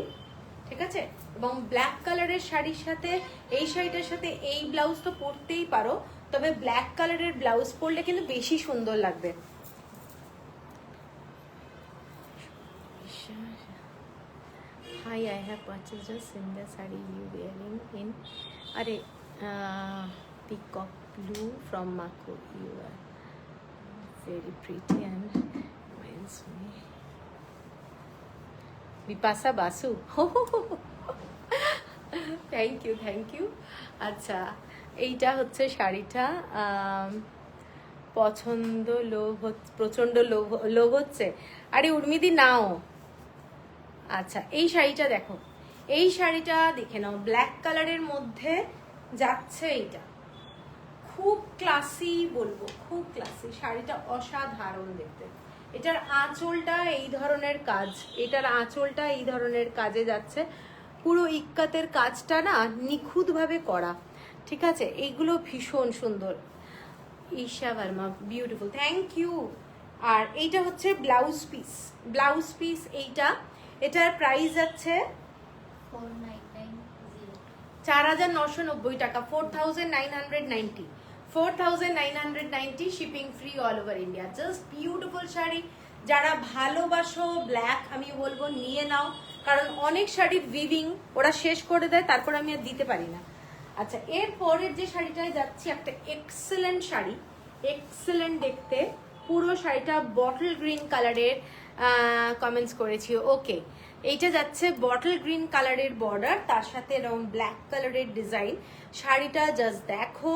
ঠিক আছে। এবং ব্ল্যাক কালারের শাড়ির সাথে এই শাড়িটার সাথে এই ব্লাউজ তো পরতেই পারো, তবে ব্ল্যাক কালারের ব্লাউজ পরলে কিন্তু বেশি সুন্দর লাগবে। Hi, I have purchased a similar saree you wearing in peacock blue from Mako. You are very pretty and reminds me. Vipasa Basu. Thank you. আচ্ছা, এইটা হচ্ছে শাড়িটা, পছন্দ প্রচন্ড লোভ হচ্ছে। আরে উর্মিদি নাও। আচ্ছা, এই শাড়িটা দেখো, এই শাড়িটা দেখে নাও, ব্ল্যাক কালারের মধ্যে যাচ্ছে। এইটা খুব ক্লাসি বলবো, খুব ক্লাসি শাড়িটা, অসাধারণ দেখতে। এটার আঁচলটা এই ধরনের কাজ, এটার আঁচলটা এই ধরনের কাজে যাচ্ছে। পুরো ইক্কাতের কাজটা না নিখুঁতভাবে করা, ঠিক আছে। এইগুলো ভীষণ সুন্দর। Isha Verma, beautiful, thank you. আর এইটা হচ্ছে ব্লাউজ পিস এইটা। এটার প্রাইস যাচ্ছে 4990 টাকা, 4990, shipping free, all over India. Just beautiful sari. যারা ভালোবাসো ব্ল্যাক, আমি বলবো নিয়ে নাও, কারণ অনেক শাড়ি উইভিং ওরা শেষ করে দেয়, তারপর আমি আর দিতে পারি না। আচ্ছা, এরপরের যে শাড়িটায় যাচ্ছি, একটা এক্সেলেন্ট শাড়ি, এক্সেলেন্ট দেখতে। পুরো শাড়িটা বটল গ্রিন কালারের, কমেন্টস করেছি, ওকে। এইটা যাচ্ছে বটল গ্রিন কালারের বর্ডার, তার সাথে এরকম ব্ল্যাক কালারের ডিজাইন। শাড়িটা জাস্ট দেখো,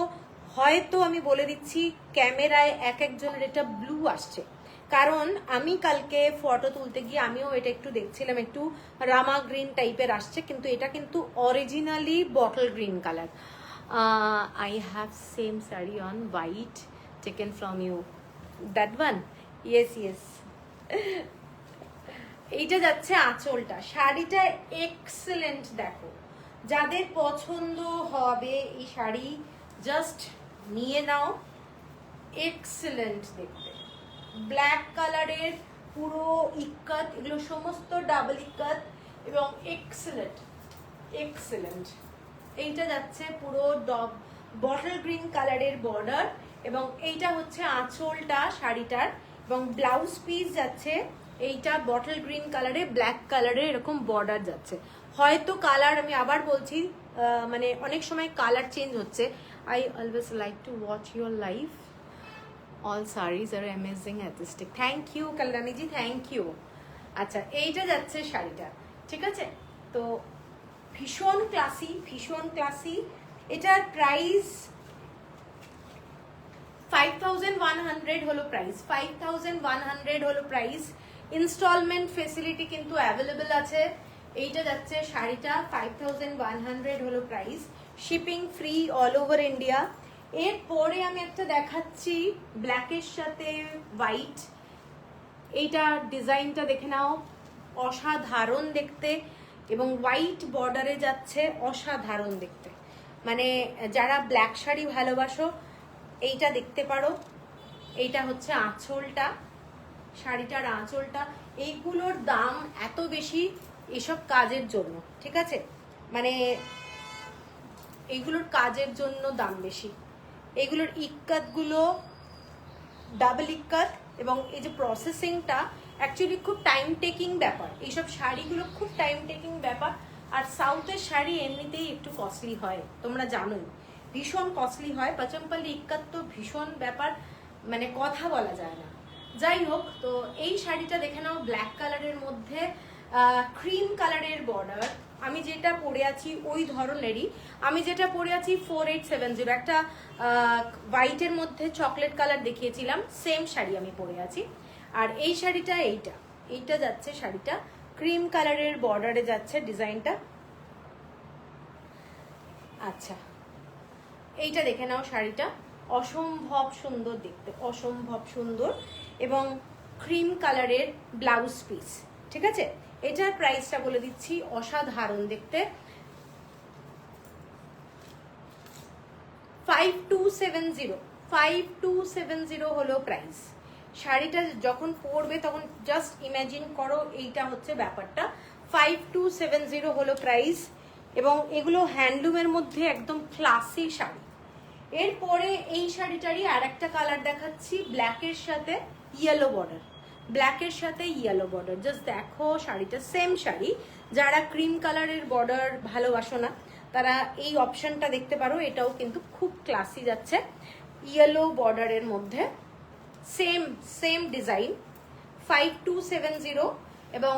হয়তো আমি বলে দিচ্ছি ক্যামেরায় এক একজনের এটা ব্লু আসছে, কারণ আমি কালকে ফটো তুলতে গিয়ে আমিও এটা একটু দেখছিলাম, একটু রামা গ্রিন টাইপের আসছে, কিন্তু এটা কিন্তু originally bottle green colour. I have same sari on white taken from you, that one, yes. এইটা যাচ্ছে আঁচলটা, শাড়িটা এক্সেলেন্ট দেখো, যাদের পছন্দ হবে এই শাড়ি জাস্ট নিয়ে নাও। এক্সেলেন্ট দেখতে, ব্ল্যাক কালারের পুরো ইক্কাত, এগুলো সমস্ত ডাবল ইক্কাত এবং এক্সেলেন্ট। এইটা যাচ্ছে পুরো বটল গ্রিন কালারের বর্ডার, এবং এইটা হচ্ছে আঁচলটা শাড়িটার, এবং ব্লাউজ পিস যাচ্ছে এইটা বটল গ্রিন কালারে, ব্ল্যাক কালারে এরকম বর্ডার যাচ্ছে। হয়তো কালার, আমি আবার বলছি, মানে অনেক সময় কালার চেঞ্জ হচ্ছে। I always like to watch your live, all saris are amazing aesthetic. Thank you কল্যাণীজি, থ্যাংক ইউ। আচ্ছা, এইটা যাচ্ছে শাড়িটা, ঠিক আছে। তো ভীষণ ক্লাসি। এটার প্রাইস 5100 হলো প্রাইস, 5100 হলো প্রাইস। ইনস্টলমেন্ট ফেসিলিটি কিন্তু অ্যাভেলেবেল আছে। এইটা যাচ্ছে শাড়িটা, 5100 হলো price, shipping free, all over India. এরপরে আমি একটা দেখাচ্ছি ব্ল্যাকের সাথে হোয়াইট। এইটা ডিজাইনটা দেখে নাও, অসাধারণ দেখতে, এবং হোয়াইট বর্ডারে যাচ্ছে, অসাধারণ দেখতে। মানে যারা ব্ল্যাক শাড়ি ভালোবাসো এইটা দেখতে পারো, এইটা হচ্ছে আঁচলটা, শাড়িটার আঁচলটা। এইগুলোর দাম এত বেশি এসব কাজের জন্য, ঠিক আছে, মানে এইগুলোর কাজের জন্য দাম বেশি। এইগুলোর ইক্কাতগুলো ডাবল ইক্কাত, এবং এই যে প্রসেসিংটা অ্যাকচুয়ালি খুব টাইম টেকিং ব্যাপার। এইসব শাড়িগুলো খুব টাইম টেকিং ব্যাপার। আর সাউথের শাড়ি এমনিতেই একটু কস্টলি হয়, তোমরা জানোই, ভীষণ কস্টলি হয়। পাচমপল্লি ইক্কাত তো ভীষণ ব্যাপার, মানে কথা বলা যায় না। যাই হোক, তো এই শাড়িটা দেখে নাও, ব্ল্যাক কালারের মধ্যে ক্রিম কালারের বর্ডার। আমি যেটা পরে আছি ওই ধরনেরই, আমি যেটা পরে আছি 4870, একটা হোয়াইটের মধ্যে চকলেট কালার দেখিয়েছিলাম, সেম শাড়ি আমি পরে আছি। আর এই শাড়িটা এইটা যাচ্ছে, শাড়িটা ক্রিম কালারের বর্ডারে যাচ্ছে ডিজাইনটা। আচ্ছা, এইটা দেখে নাও, শাড়িটা অসম্ভব সুন্দর দেখতে, অসম্ভব সুন্দর, এবং ক্রিম কালারের ব্লাউজ পিস, ঠিক আছে। এটার প্রাইসটা বলে দিচ্ছি, অসাধারণ দেখতে, 5270 হলো প্রাইস। শাড়িটা যখন পরবে তখন জাস্ট ইমাজিন করো, এইটা হচ্ছে ব্যাপারটা। 5270 হলো প্রাইস, এবং এগুলো হ্যান্ডলুমের মধ্যে একদম ক্লাসি শাড়ি। এরপরে এই শাড়িটারই আর একটা কালার দেখাচ্ছি, ব্ল্যাকের সাথে ইয়েলো বর্ডার, ব্ল্যাকের সাথে ইয়েলো বর্ডার। জাস্ট দেখো শাড়িটা, সেম শাড়ি। যারা ক্রিম কালারের বর্ডার ভালোবাসো না তারা এই অপশনটা দেখতে পারো, এটাও কিন্তু খুব ক্লাসি যাচ্ছে, ইয়েলো বর্ডারের মধ্যে, সেম ডিজাইন, 5270, এবং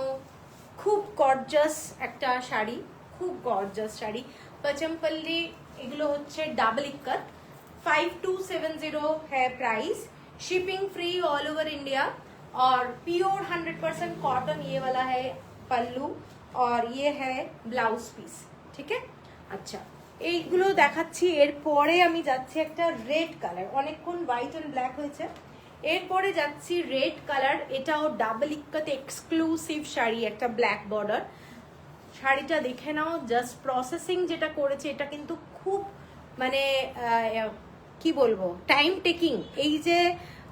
খুব গর্জাস একটা শাড়ি, খুব গর্জাস শাড়ি। পাচমপল্লি এগুলো হচ্ছে ডাবল ইক্কাত, 5270 है price, shipping free all over India, और प्योर 100% कॉटन ये वाला है पल्लू, और ये है ब्लाउज पीस, ठीक है। আচ্ছা, এইগুলো দেখাচ্ছি। এরপরে আমি যাচ্ছি একটা রেড কালার, অনেকক্ষণ হোয়াইট এন্ড ব্ল্যাক হয়েছে, এরপরে যাচ্ছি রেড কালার। এটাও ডাবল ইক্কাত এক্সক্লুসিভ শাড়ি, একটা ব্ল্যাক বর্ডার। শাড়িটা দেখে নাও, জাস্ট প্রসেসিং যেটা করেছে এটা কিন্তু খুব, মানে কি বলবো, টাইম টেকিং। এই যে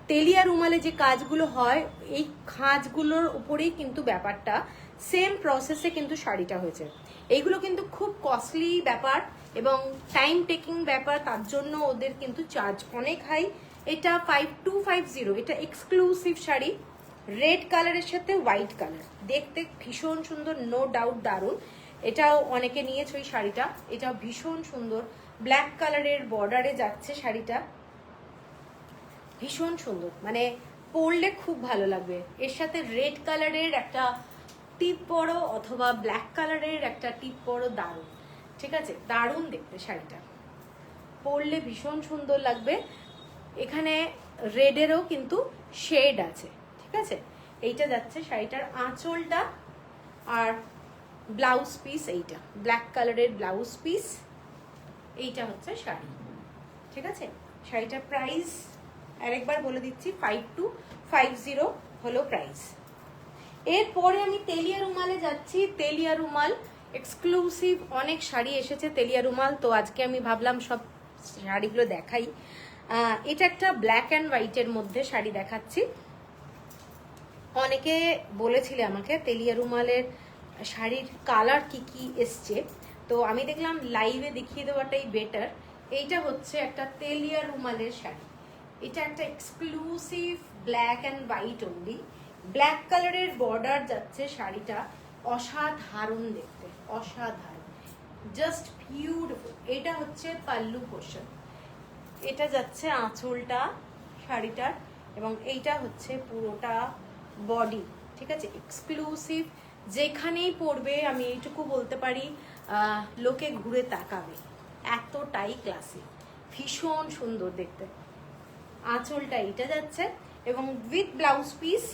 তেলিয়া রুমালে যে কাজগুলো হয়, এই কাজগুলোর উপরেই কিন্তু ব্যাপারটা, সেম প্রসেসে কিন্তু শাড়িটা হয়েছে। এইগুলো কিন্তু খুব কস্টলি ব্যাপার এবং টাইম টেকিং ব্যাপার, তার জন্য ওদের কিন্তু চার্জ অনেক হাই। এটা 5250, এটা এক্সক্লুসিভ শাড়ি, রেড কালারের সাথে হোয়াইট কালার, দেখতে ভীষণ সুন্দর, নো ডাউট দারুণ। এটাও অনেকে নিয়েছে ওই শাড়িটা, এটাও ভীষণ সুন্দর, ব্ল্যাক কালারের বর্ডারে যাচ্ছে শাড়িটা, ভীষণ সুন্দর, মানে পরলে খুব ভালো লাগবে। এর সাথে রেড কালারের একটা টিপ পরো অথবা ব্ল্যাক কালারের একটা টিপ পরো, দারুণ, ঠিক আছে, দারুণ দেখতে শাড়িটা, পরলে ভীষণ সুন্দর লাগবে। এখানে রেডেরও কিন্তু শেড আছে, ঠিক আছে। এইটা যাচ্ছে শাড়িটার আঁচলটা, আর ব্লাউজ পিস এইটা ব্ল্যাক কালারের ব্লাউজ পিস, এইটা হচ্ছে শাড়ি, ঠিক আছে। শাড়িটার প্রাইস আরেকবার বলে দিচ্ছি, 5250 হলো প্রাইস। এরপরে আমি তেলিয়া রুমালে যাচ্ছি। তেলিয়া রুমাল এক্সক্লুসিভ অনেক শাড়ি এসেছে তেলিয়া রুমাল, তো আজকে আমি ভাবলাম সব শাড়িগুলো দেখাই। এটা একটা ব্ল্যাক অ্যান্ড হোয়াইটের মধ্যে শাড়ি দেখাচ্ছি। অনেকে বলেছিলে আমাকে তেলিয়া রুমালের শাড়ির কালার কি কি এসছে, তো আমি দেখলাম লাইভে দেখিয়ে দেওয়াটাই বেটার। এইটা হচ্ছে একটা তেলিয়া রুমালের শাড়ি, এটা একটা exclusive black and white only, black কালারের বর্ডার যাচ্ছে, শাড়িটা অসাধারণ দেখতে, অসাধারণ, জাস্ট বিউটিফুল। এটা হচ্ছে পাল্লু পোর্শন, এটা যাচ্ছে আঁচলটা শাড়িটার, এবং এইটা হচ্ছে পুরোটা বডি, ঠিক আছে, এক্সক্লুসিভ। যেখানেই পরবে আমি এইটুকু বলতে পারি, লোকে ঘুরে তাকাবে, এতটাই ক্লাসি, ভীষণ সুন্দর দেখতে। আঁচলটা এইটা যাচ্ছে, এবং উইথ ব্লাউজ পিস,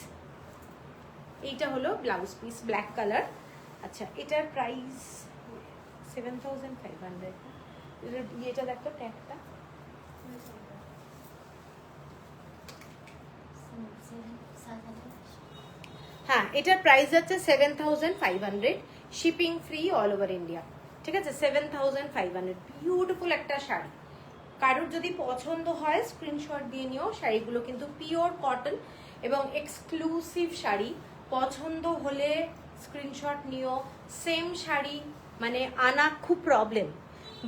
এইটা হলো ব্লাউজ পিস ব্ল্যাক কালার। আচ্ছা, এটার প্রাইস 7500। এটা দেখো ট্যাগটা, হ্যাঁ, এটার প্রাইস যাচ্ছে 7500, shipping free all over India, ঠিক আছে। 7500, বিউটিফুল একটা শাড়ি, কারোর যদি পছন্দ হয় স্ক্রিনশট দিয়ে নিও। শাড়িগুলো কিন্তু পিওর কটন এবং এক্সক্লুসিভ শাড়ি। পছন্দ হলে স্ক্রিনশট নিও। সেম শাড়ি মানে আনা খুব প্রবলেম,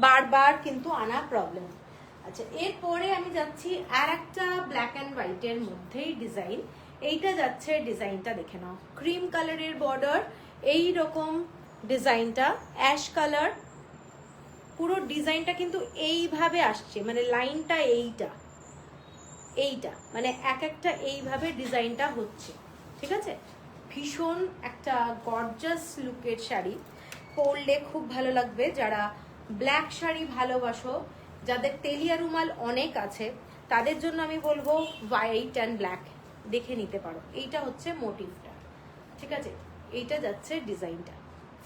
বারবার কিন্তু আনা প্রবলেম। আচ্ছা, এরপরে আমি যাচ্ছি আর একটা ব্ল্যাক অ্যান্ড হোয়াইটের মধ্যেই ডিজাইন। এইটা যাচ্ছে, ডিজাইনটা দেখে নাও, ক্রিম কালারের বর্ডার, এই রকম ডিজাইনটা, অ্যাশ কালার, পুরো ডিজাইনটা কিন্তু এইভাবে আসছে, মানে লাইনটা এইটা মানে এক একটা এইভাবে ডিজাইনটা হচ্ছে, ঠিক আছে? ভীষণ একটা গর্জাস লুকের শাড়ি, পরলে খুব ভালো লাগবে। যারা ব্ল্যাক শাড়ি ভালোবাসো, যাদের তেলিয়া রুমাল অনেক আছে, তাদের জন্য আমি বলবো হোয়াইট অ্যান্ড ব্ল্যাক দেখে নিতে পারো। এইটা হচ্ছে মোটিভটা, ঠিক আছে? এইটা যাচ্ছে ডিজাইনটা,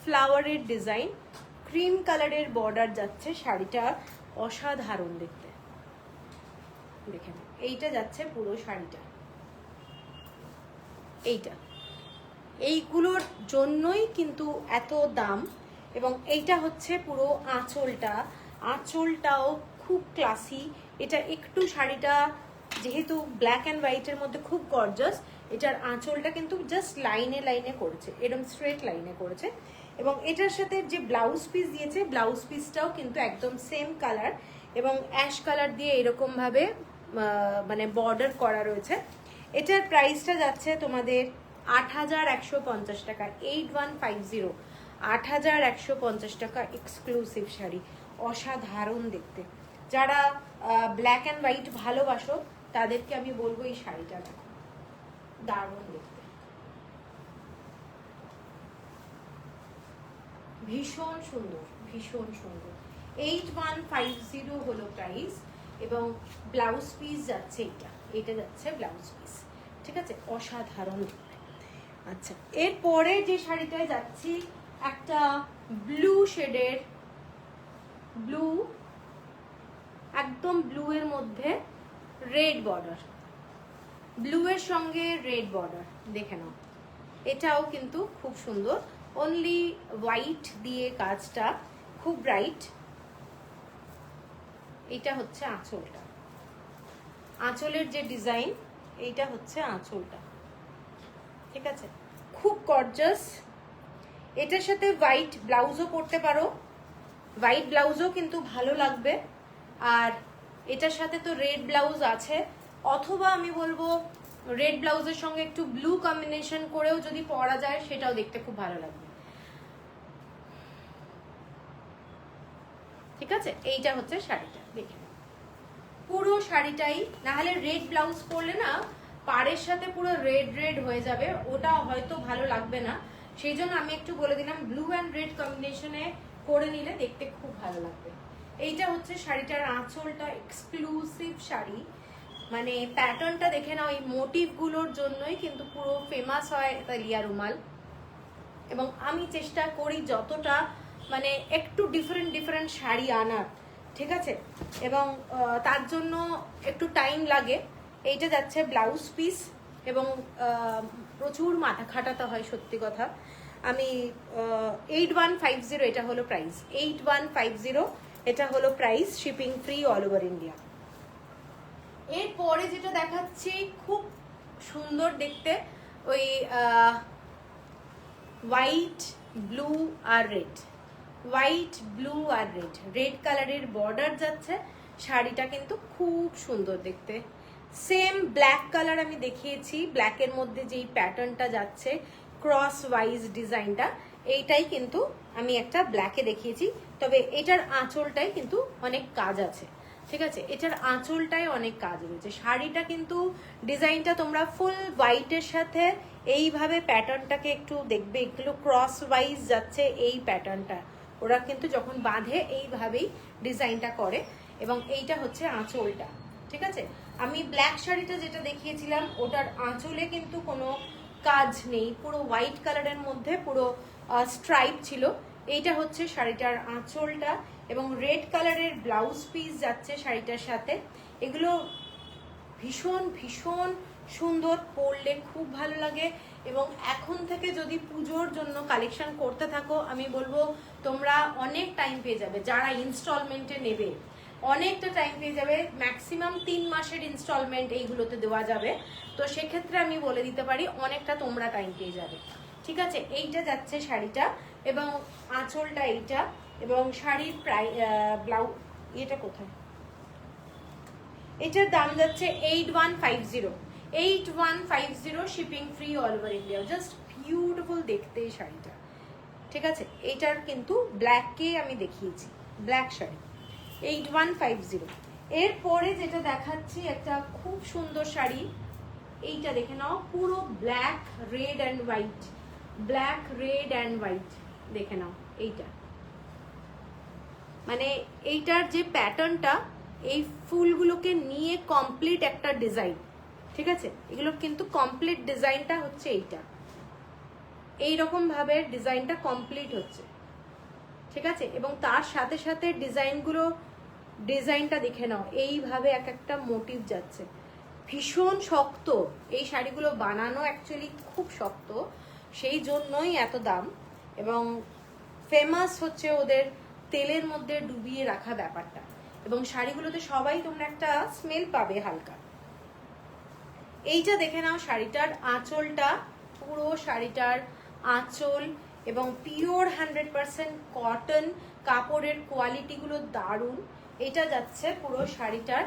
ফ্লাওয়ারের ডিজাইন, ক্রিম কালারের বর্ডার যাচ্ছে, শাড়িটা অসাধারণ দেখতে। দেখে নাও, এইটা যাচ্ছে পুরো শাড়িটা, এইগুলোর জন্যই কিন্তু এত দাম। এবং এইটা হচ্ছে পুরো আঁচলটাও খুব ক্লাসি। এটা একটু শাড়িটা যেহেতু ব্ল্যাক অ্যান্ড হোয়াইটের মধ্যে খুব গর্জাস, এটার আঁচলটা কিন্তু জাস্ট লাইনে লাইনে করেছে, এরকম স্ট্রেট লাইনে করেছে। এবং এটার সাথে যে ব্লাউজ পিস দিয়েছে, ব্লাউজ পিসটাও কিন্তু একদম সেম কালার এবং অ্যাশ কালার দিয়ে এরকম ভাবে মানে বর্ডার করা রয়েছে। এটার প্রাইসটা যাচ্ছে তোমাদের ৮১৫০ টাকা, 8150, ৮১৫০ টাকা এক্সক্লুসিভ শাড়ি, অসাধারণ দেখতে। যারা ব্ল্যাক অ্যান্ড হোয়াইট ভালোবাসো তাদেরকে আমি বলবো এই শাড়িটা দেখো, দারুণ দেখতে, ভীষণ সুন্দর, ভীষণ সুন্দর। 8150 হলো প্রাইস এবং ব্লাউজ পিস যাচ্ছে এটা যাচ্ছে ব্লাউজ পিস, ঠিক আছে? অসাধারণ দেখতে। আচ্ছা, এরপরে যে শাড়িটায় যাচ্ছি, একটা ব্লু শেডের, ব্লু, একদম ব্লু এর মধ্যে রেড বর্ডার, ব্লু এর সঙ্গে রেড বর্ডার, দেখে নাও। এটাও কিন্তু খুব সুন্দর, অনলি হোয়াইট দিয়ে কাজটা, খুব ব্রাইট। এটা হচ্ছে আঁচলটা, আঁচলের যে ডিজাইন, এইটা হচ্ছে আঁচলটা, ঠিক আছে? খুব গর্জাস। এটার সাথে হোয়াইট ব্লাউজও পরতে পারো, হোয়াইট ব্লাউজও কিন্তু ভালো লাগবে। আর এটার সাথে তো রেড ব্লাউজ আছে, অথবা আমি বলবো রেড ব্লাউজের সঙ্গে একটু ব্লু কম্বিনেশন করেও যদি পরা যায়, সেটাও দেখতে খুব ভালো লাগবে, ঠিক আছে? এইটা হচ্ছে শাড়িটা, দেখে পুরো শাড়িটাই, নাহলে রেড ব্লাউজ পরলে না পাড়ের সাথে পুরো রেড রেড হয়ে যাবে, ওটা হয়তো ভালো লাগবে না। সেই জন্য আমি একটু বলে দিলাম ব্লু অ্যান্ড রেড কম্বিনেশনে করে নিলে দেখতে খুব ভালো লাগবে। এইটা হচ্ছে শাড়িটার আঁচলটা, এক্সক্লুসিভ শাড়ি, মানে প্যাটার্নটা দেখে নাও, এই মোটিভগুলোর জন্যই কিন্তু পুরো ফেমাস হয় তেলিয়া রুমাল। এবং আমি চেষ্টা করি যতটা মানে একটু ডিফারেন্ট শাড়ি আনার, ঠিক আছে? এবং তার জন্য একটু টাইম লাগে। এইটা যাচ্ছে ব্লাউজ পিস এবং প্রচুর মাথা খাটাতে হয়, সত্যি কথা। আমি 8150 এটা হলো প্রাইস, 8150 এটা হলো price, shipping free all over India. এরপরে যেটা দেখাচ্ছি খুব সুন্দর দেখতে, ওই হোয়াইট ব্লু আর রেড, হোয়াইট ব্লু আর রেড, রেড কালারের বর্ডার যাচ্ছে, শাড়িটা কিন্তু খুব সুন্দর দেখতে। সেম ব্ল্যাক কালার আমি দেখিয়েছি, ব্ল্যাকের মধ্যে যেই প্যাটার্নটা যাচ্ছে ক্রস ওয়াইজ ডিজাইনটা, এইটাই কিন্তু আমি একটা ব্ল্যাকে দেখিয়েছি। তবে এটার আঁচলটাই কিন্তু অনেক কাজ আছে, ঠিক আছে? এটার আঁচলটায় অনেক কাজ রয়েছে। শাড়িটা কিন্তু ডিজাইনটা তোমরা ফুল হোয়াইটের সাথে এইভাবে প্যাটার্নটাকে একটু দেখবে, এগুলো ক্রস ওয়াইজ যাচ্ছে এই প্যাটার্নটা, ওরা কিন্তু যখন বাঁধে এইভাবেই ডিজাইনটা করে। এবং এইটা হচ্ছে আঁচলটা, ঠিক আছে? আমি ব্ল্যাক শাড়িটা যেটা দেখিয়েছিলাম ওটার আঁচলে কিন্তু কোনো কাজ নেই, পুরো হোয়াইট কালারের মধ্যে পুরো স্ট্রাইপ ছিল। এইটা হচ্ছে শাড়িটার আঁচলটা এবং রেড কালারের ব্লাউজ পিস যাচ্ছে শাড়িটার সাথে। এগুলো ভীষণ ভীষণ সুন্দর, পরলে খুব ভালো লাগে। এবং এখন থেকে যদি পুজোর জন্য কালেকশন করতে থাকো, আমি বলবো তোমরা অনেক টাইম পেয়ে যাবে। যারা ইনস্টলমেন্টে নেবে অনেকটা টাইম পেয়ে যাবে, ম্যাক্সিমাম 3 মাসের ইনস্টলমেন্ট এইগুলোতে দেওয়া যাবে। তো সেক্ষেত্রে আমি বলে দিতে পারি অনেকটা তোমরা টাইম পেয়ে যাবে। ঠিক আছে, এইটা যাচ্ছে শাড়িটা এবং আঁচলটা এইটা, এবং শাড়ির প্রায় ব্লাউজ এটা কোথায়, এটার দাম যাচ্ছে 8150, 8150, shipping free all over India. Just beautiful দেখতে এই শাড়িটা। ঠিক আছে, এইটার কিন্তু ব্ল্যাককে আমি দেখিয়েছি, ব্ল্যাক শাড়ি 8150। এরপরে যেটা দেখাচ্ছি একটা খুব সুন্দর শাড়ি, এইটা দেখে নাও, পুরো black red and white, black red and white দেখে নাও। এইটা মানে এইটার যে প্যাটার্নটা, এই ফুলগুলোকে নিয়ে কমপ্লিট একটা ডিজাইন। ঠিক আছে, এগুলোর কিন্তু কমপ্লিট ডিজাইনটা হচ্ছে এইটা, এইরকম ভাবে ডিজাইনটা কমপ্লিট হচ্ছে। ঠিক আছে, এবং তার সাথে সাথে ডিজাইনটা দেখে নাও, এইভাবে এক একটা মোটিভ যাচ্ছে, ভীষণ শক্ত। এই শাড়িগুলো বানানো অ্যাকচুয়ালি খুব শক্ত, সেই জন্যই এত দাম, এবং ফেমাস হচ্ছে ওদের তেলের মধ্যে ডুবিয়ে রাখা ব্যাপারটা। এবং শাড়িগুলোতে সবাই তোমরা একটা স্মেল পাবে হালকা। এইটা দেখে নাও, শাড়িটার আঁচলটা, পুরো শাড়িটার আঁচল এবং পিওর 100% কটন কাপড়ের কোয়ালিটিগুলো দারুণ। এটা যাচ্ছে পুরো শাড়িটার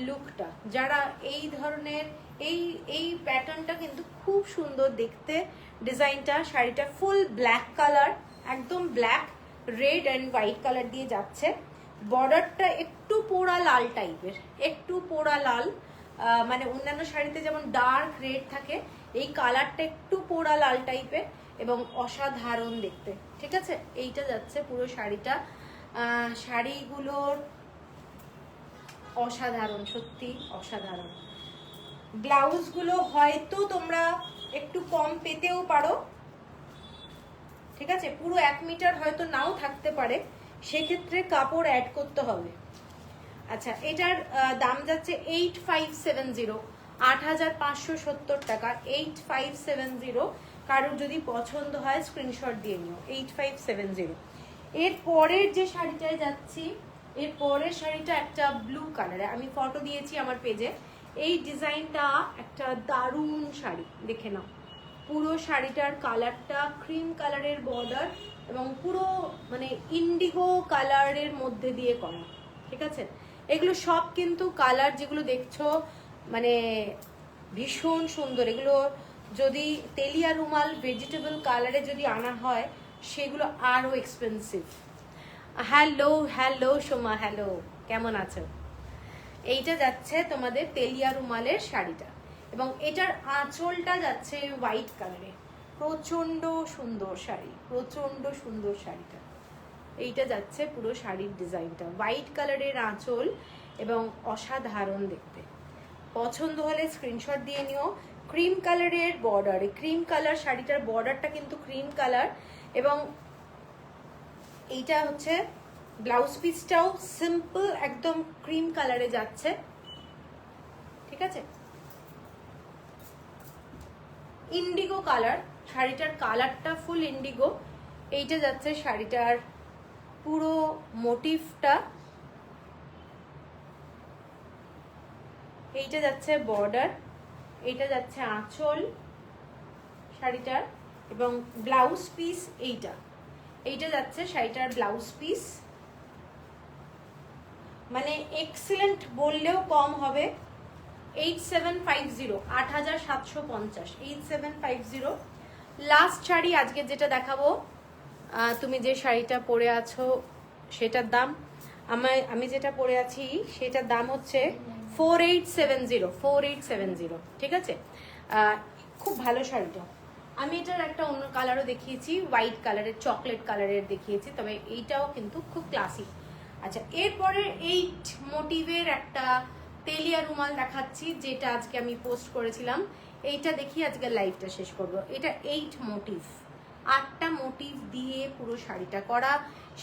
লুকটা। যারা এই ধরনের এই প্যাটার্নটা কিন্তু খুব সুন্দর দেখতে, ডিজাইনটা, শাড়িটা ফুল ব্ল্যাক কালার, একদম black red and white colour দিয়ে যাচ্ছে। বর্ডারটা একটু পোড়া লাল টাইপের, একটু পোড়া লাল, মানে অন্যান্য শাড়িতে যেমন ডার্ক রেড থাকে, এই কালারটা একটু পোড়া লাল টাইপের এবং অসাধারণ দেখতে। ঠিক আছে, এইটা যাচ্ছে পুরো শাড়িটা। শাড়িগুলোর অসাধারণ, সত্যি অসাধারণ। ব্লাউজগুলো হয়তো তোমরা একটু কম পেতেও পারো। ঠিক আছে, পুরো 1 মিটার হয়তো নাও থাকতে পারে, সেক্ষেত্রে কাপড় অ্যাড করতে হবে। আচ্ছা, এটার দাম যাচ্ছে 8570, 8570 টাকা, 8570। কারোর যদি পছন্দ হয় স্ক্রিনশট দিয়ে নিও, 8570। এর পরের যে শাড়িটায় যাচ্ছি, এর পরের শাড়িটা একটা ব্লু কালারে, আমি ফটো দিয়েছি আমার পেজে। এই ডিজাইনটা একটা দারুণ শাড়ি, দেখে নাও। পুরো শাড়িটার কালারটা ক্রিম কালারের বর্ডার এবং পুরো মানে ইন্ডিগো কালারের মধ্যে দিয়ে করা। ঠিক আছে, এগুলো সব কিন্তু কালার যেগুলো দেখছো মানে ভীষণ সুন্দর। এগুলো যদি তেলিয়া রুমাল ভেজিটেবল কালারে যদি আনা হয়, সেগুলো আরও expensive. Hello hello Soma, hello, কেমন আছো? এইটা যাচ্ছে তোমাদের তেলিয়া রুমালের শাড়িটা, এবং এটার আঁচলটা যাচ্ছে হোয়াইট কালারে। প্রচন্ড সুন্দর শাড়ি, প্রচন্ড সুন্দর শাড়িটা। এইটা যাচ্ছে পুরো শাড়ির ডিজাইনটা, হোয়াইট কালারের আঁচল এবং অসাধারণ দেখতে। পছন্দ হলে স্ক্রিনশট দিয়ে নিও। ক্রিম কালারের বর্ডার, ক্রিম কালার শাড়িটার বর্ডারটা কিন্তু ক্রিম কালার, এবং এইটা হচ্ছে ব্লাউজ পিসটাও সিম্পল একদম ক্রিম কালারে যাচ্ছে। ঠিক আছে, ইন্ডিগো কালার, শাড়িটার কালারটা ফুল ইন্ডিগো। এইটা যাচ্ছে শাড়িটার পুরো মোটিভটা, এইটা যাচ্ছে বর্ডার, এইটা যাচ্ছে আঁচল শাড়িটার, এবং ব্লাউজ পিস এইটা যাচ্ছে শাড়িটার ব্লাউজ পিস। মানে এক্সিলেন্ট বললেও কম হবে। 8750, 8750, 8750। লাস্ট শাড়ি আজকে যেটা দেখাবো, তুমি যে শাড়িটা পরে আছো সেটার দাম, আমি যেটা পরে আছি সেটার দাম হচ্ছে 4870, 4870। ঠিক আছে, খুব ভালো শাড়িটা। আমি এটার একটা অন্য কালারও দেখিয়েছি, হোয়াইট কালারের, চকলেট কালারের দেখিয়েছি, তবে এইটাও কিন্তু খুব ক্লাসিক। আচ্ছা, এরপরে 8 মোটিভের একটা তেলিয়া রুমাল দেখাচ্ছি, যেটা আজকে আমি পোস্ট করেছিলাম। এইটা দেখি আজকে লাইভটা শেষ করব। এটা 8 মোটিভ, 8টা মোটিভ দিয়ে পুরো শাড়িটা করা।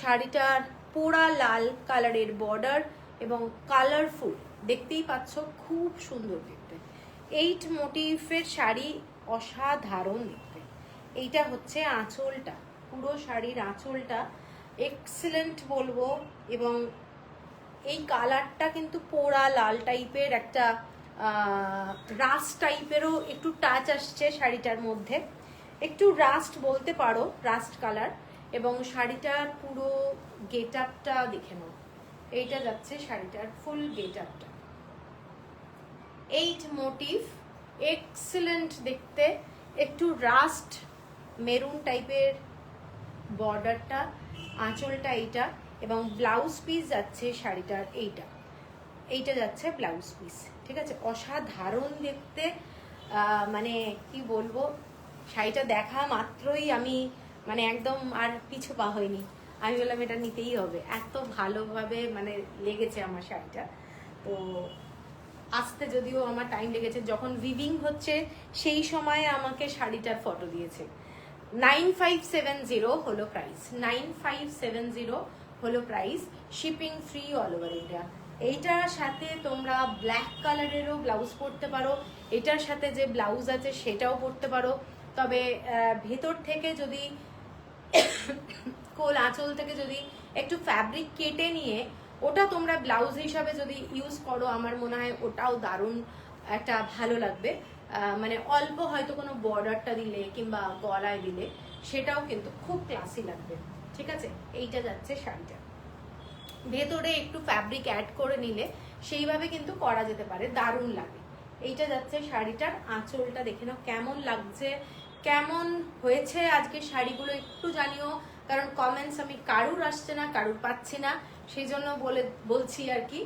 শাড়িটার পোড়া লাল কালারের বর্ডার এবং কালারফুল, দেখতেই পাচ্ছ খুব সুন্দর দেখতে। 8 মোটিভের শাড়ি, অসাধারণ দেখতে। এইটা হচ্ছে আঁচলটা, পুরো শাড়ির আঁচলটা এক্সিলেন্ট বলবো, এবং এই কালারটা কিন্তু পোড়া লাল টাইপের একটা রাস্ট টাইপেরও একটু টাচ আসছে শাড়িটার মধ্যে, একটু রাস্ট বলতে পারো, রাস্ট কালার। এবং শাড়িটার পুরো গেট আপটা দেখে নাও, এইটা যাচ্ছে শাড়িটার ফুল গেট আপটা। 8 মোটিভ, এক্সেলেন্ট দেখতে, একটু রাস্ট মেরুন টাইপের বর্ডারটা, আঁচলটা এইটা, এবং ব্লাউজ পিস যাচ্ছে শাড়িটার এইটা যাচ্ছে ব্লাউজ পিস। ঠিক আছে, অসাধারণ দেখতে। মানে কি বলবো, শাড়িটা দেখা মাত্রই আমি মানে একদম আর পিছু পা হয়নি, আমি বললাম এটা নিতেই হবে, এত ভালোভাবে মানে লেগেছে আমার শাড়িটা। তো আসতে যদিও আমার টাইম লেগেছে, যখন উইভিং হচ্ছে সেই সময় আমাকে শাড়িটার ফটো দিয়েছে। 9570 হলো প্রাইস, 9570 হলো price, shipping free all over India. এইটার সাথে তোমরা ব্ল্যাক কালারেরও ব্লাউজ পরতে পারো, এটার সাথে যে ব্লাউজ আছে সেটাও পরতে পারো। তবে ভেতর থেকে যদি কোল আঁচল থেকে যদি একটু ফ্যাব্রিক কেটে নিয়ে ওটা তোমরা ব্লাউজ হিসাবে যদি ইউজ করো, আমার মনে হয় ওটাও দারুণ একটা ভালো লাগবে। মানে অল্প হয়তো কোনো বর্ডারটা দিলে কিংবা গলায় দিলে সেটাও কিন্তু খুব ক্লাসি লাগবে। ঠিক আছে, এইটা যাচ্ছে শাড়িটা, ভেতরে একটু ফ্যাব্রিক অ্যাড করে নিলে সেইভাবে কিন্তু করা যেতে পারে, দারুণ লাগে। এইটা যাচ্ছে শাড়িটার আঁচলটা, দেখে নাও কেমন লাগছে, কেমন হয়েছে আজকে শাড়িগুলো একটু জানিও, কারণ কমেন্টস আমি কারুর আসছে না, কারুর পাচ্ছি না, সেই জন্য বলছি আর কি,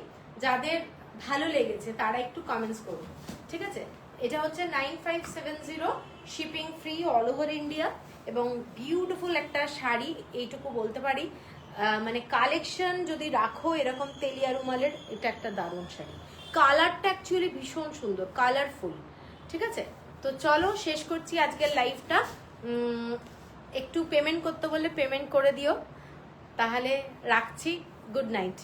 যাদের ভালো লেগেছে তারা একটু কমেন্টস করুন। ঠিক আছে, এটা হচ্ছে 9570, shipping free all over India, এবং বিউটিফুল একটা শাড়ি এইটুকু বলতে পারি। মানে কালেকশন যদি রাখো এরকম তেলিয়া রুমালের, এটা একটা দারুণ শাড়ি, কালারটা অ্যাকচুয়ালি ভীষণ সুন্দর, কালারফুল। ঠিক আছে, তো চলো শেষ করছি আজকের লাইভটা। একটু পেমেন্ট করতে বললে পেমেন্ট করে দিও, তাহলে রাখছি, গুড নাইট।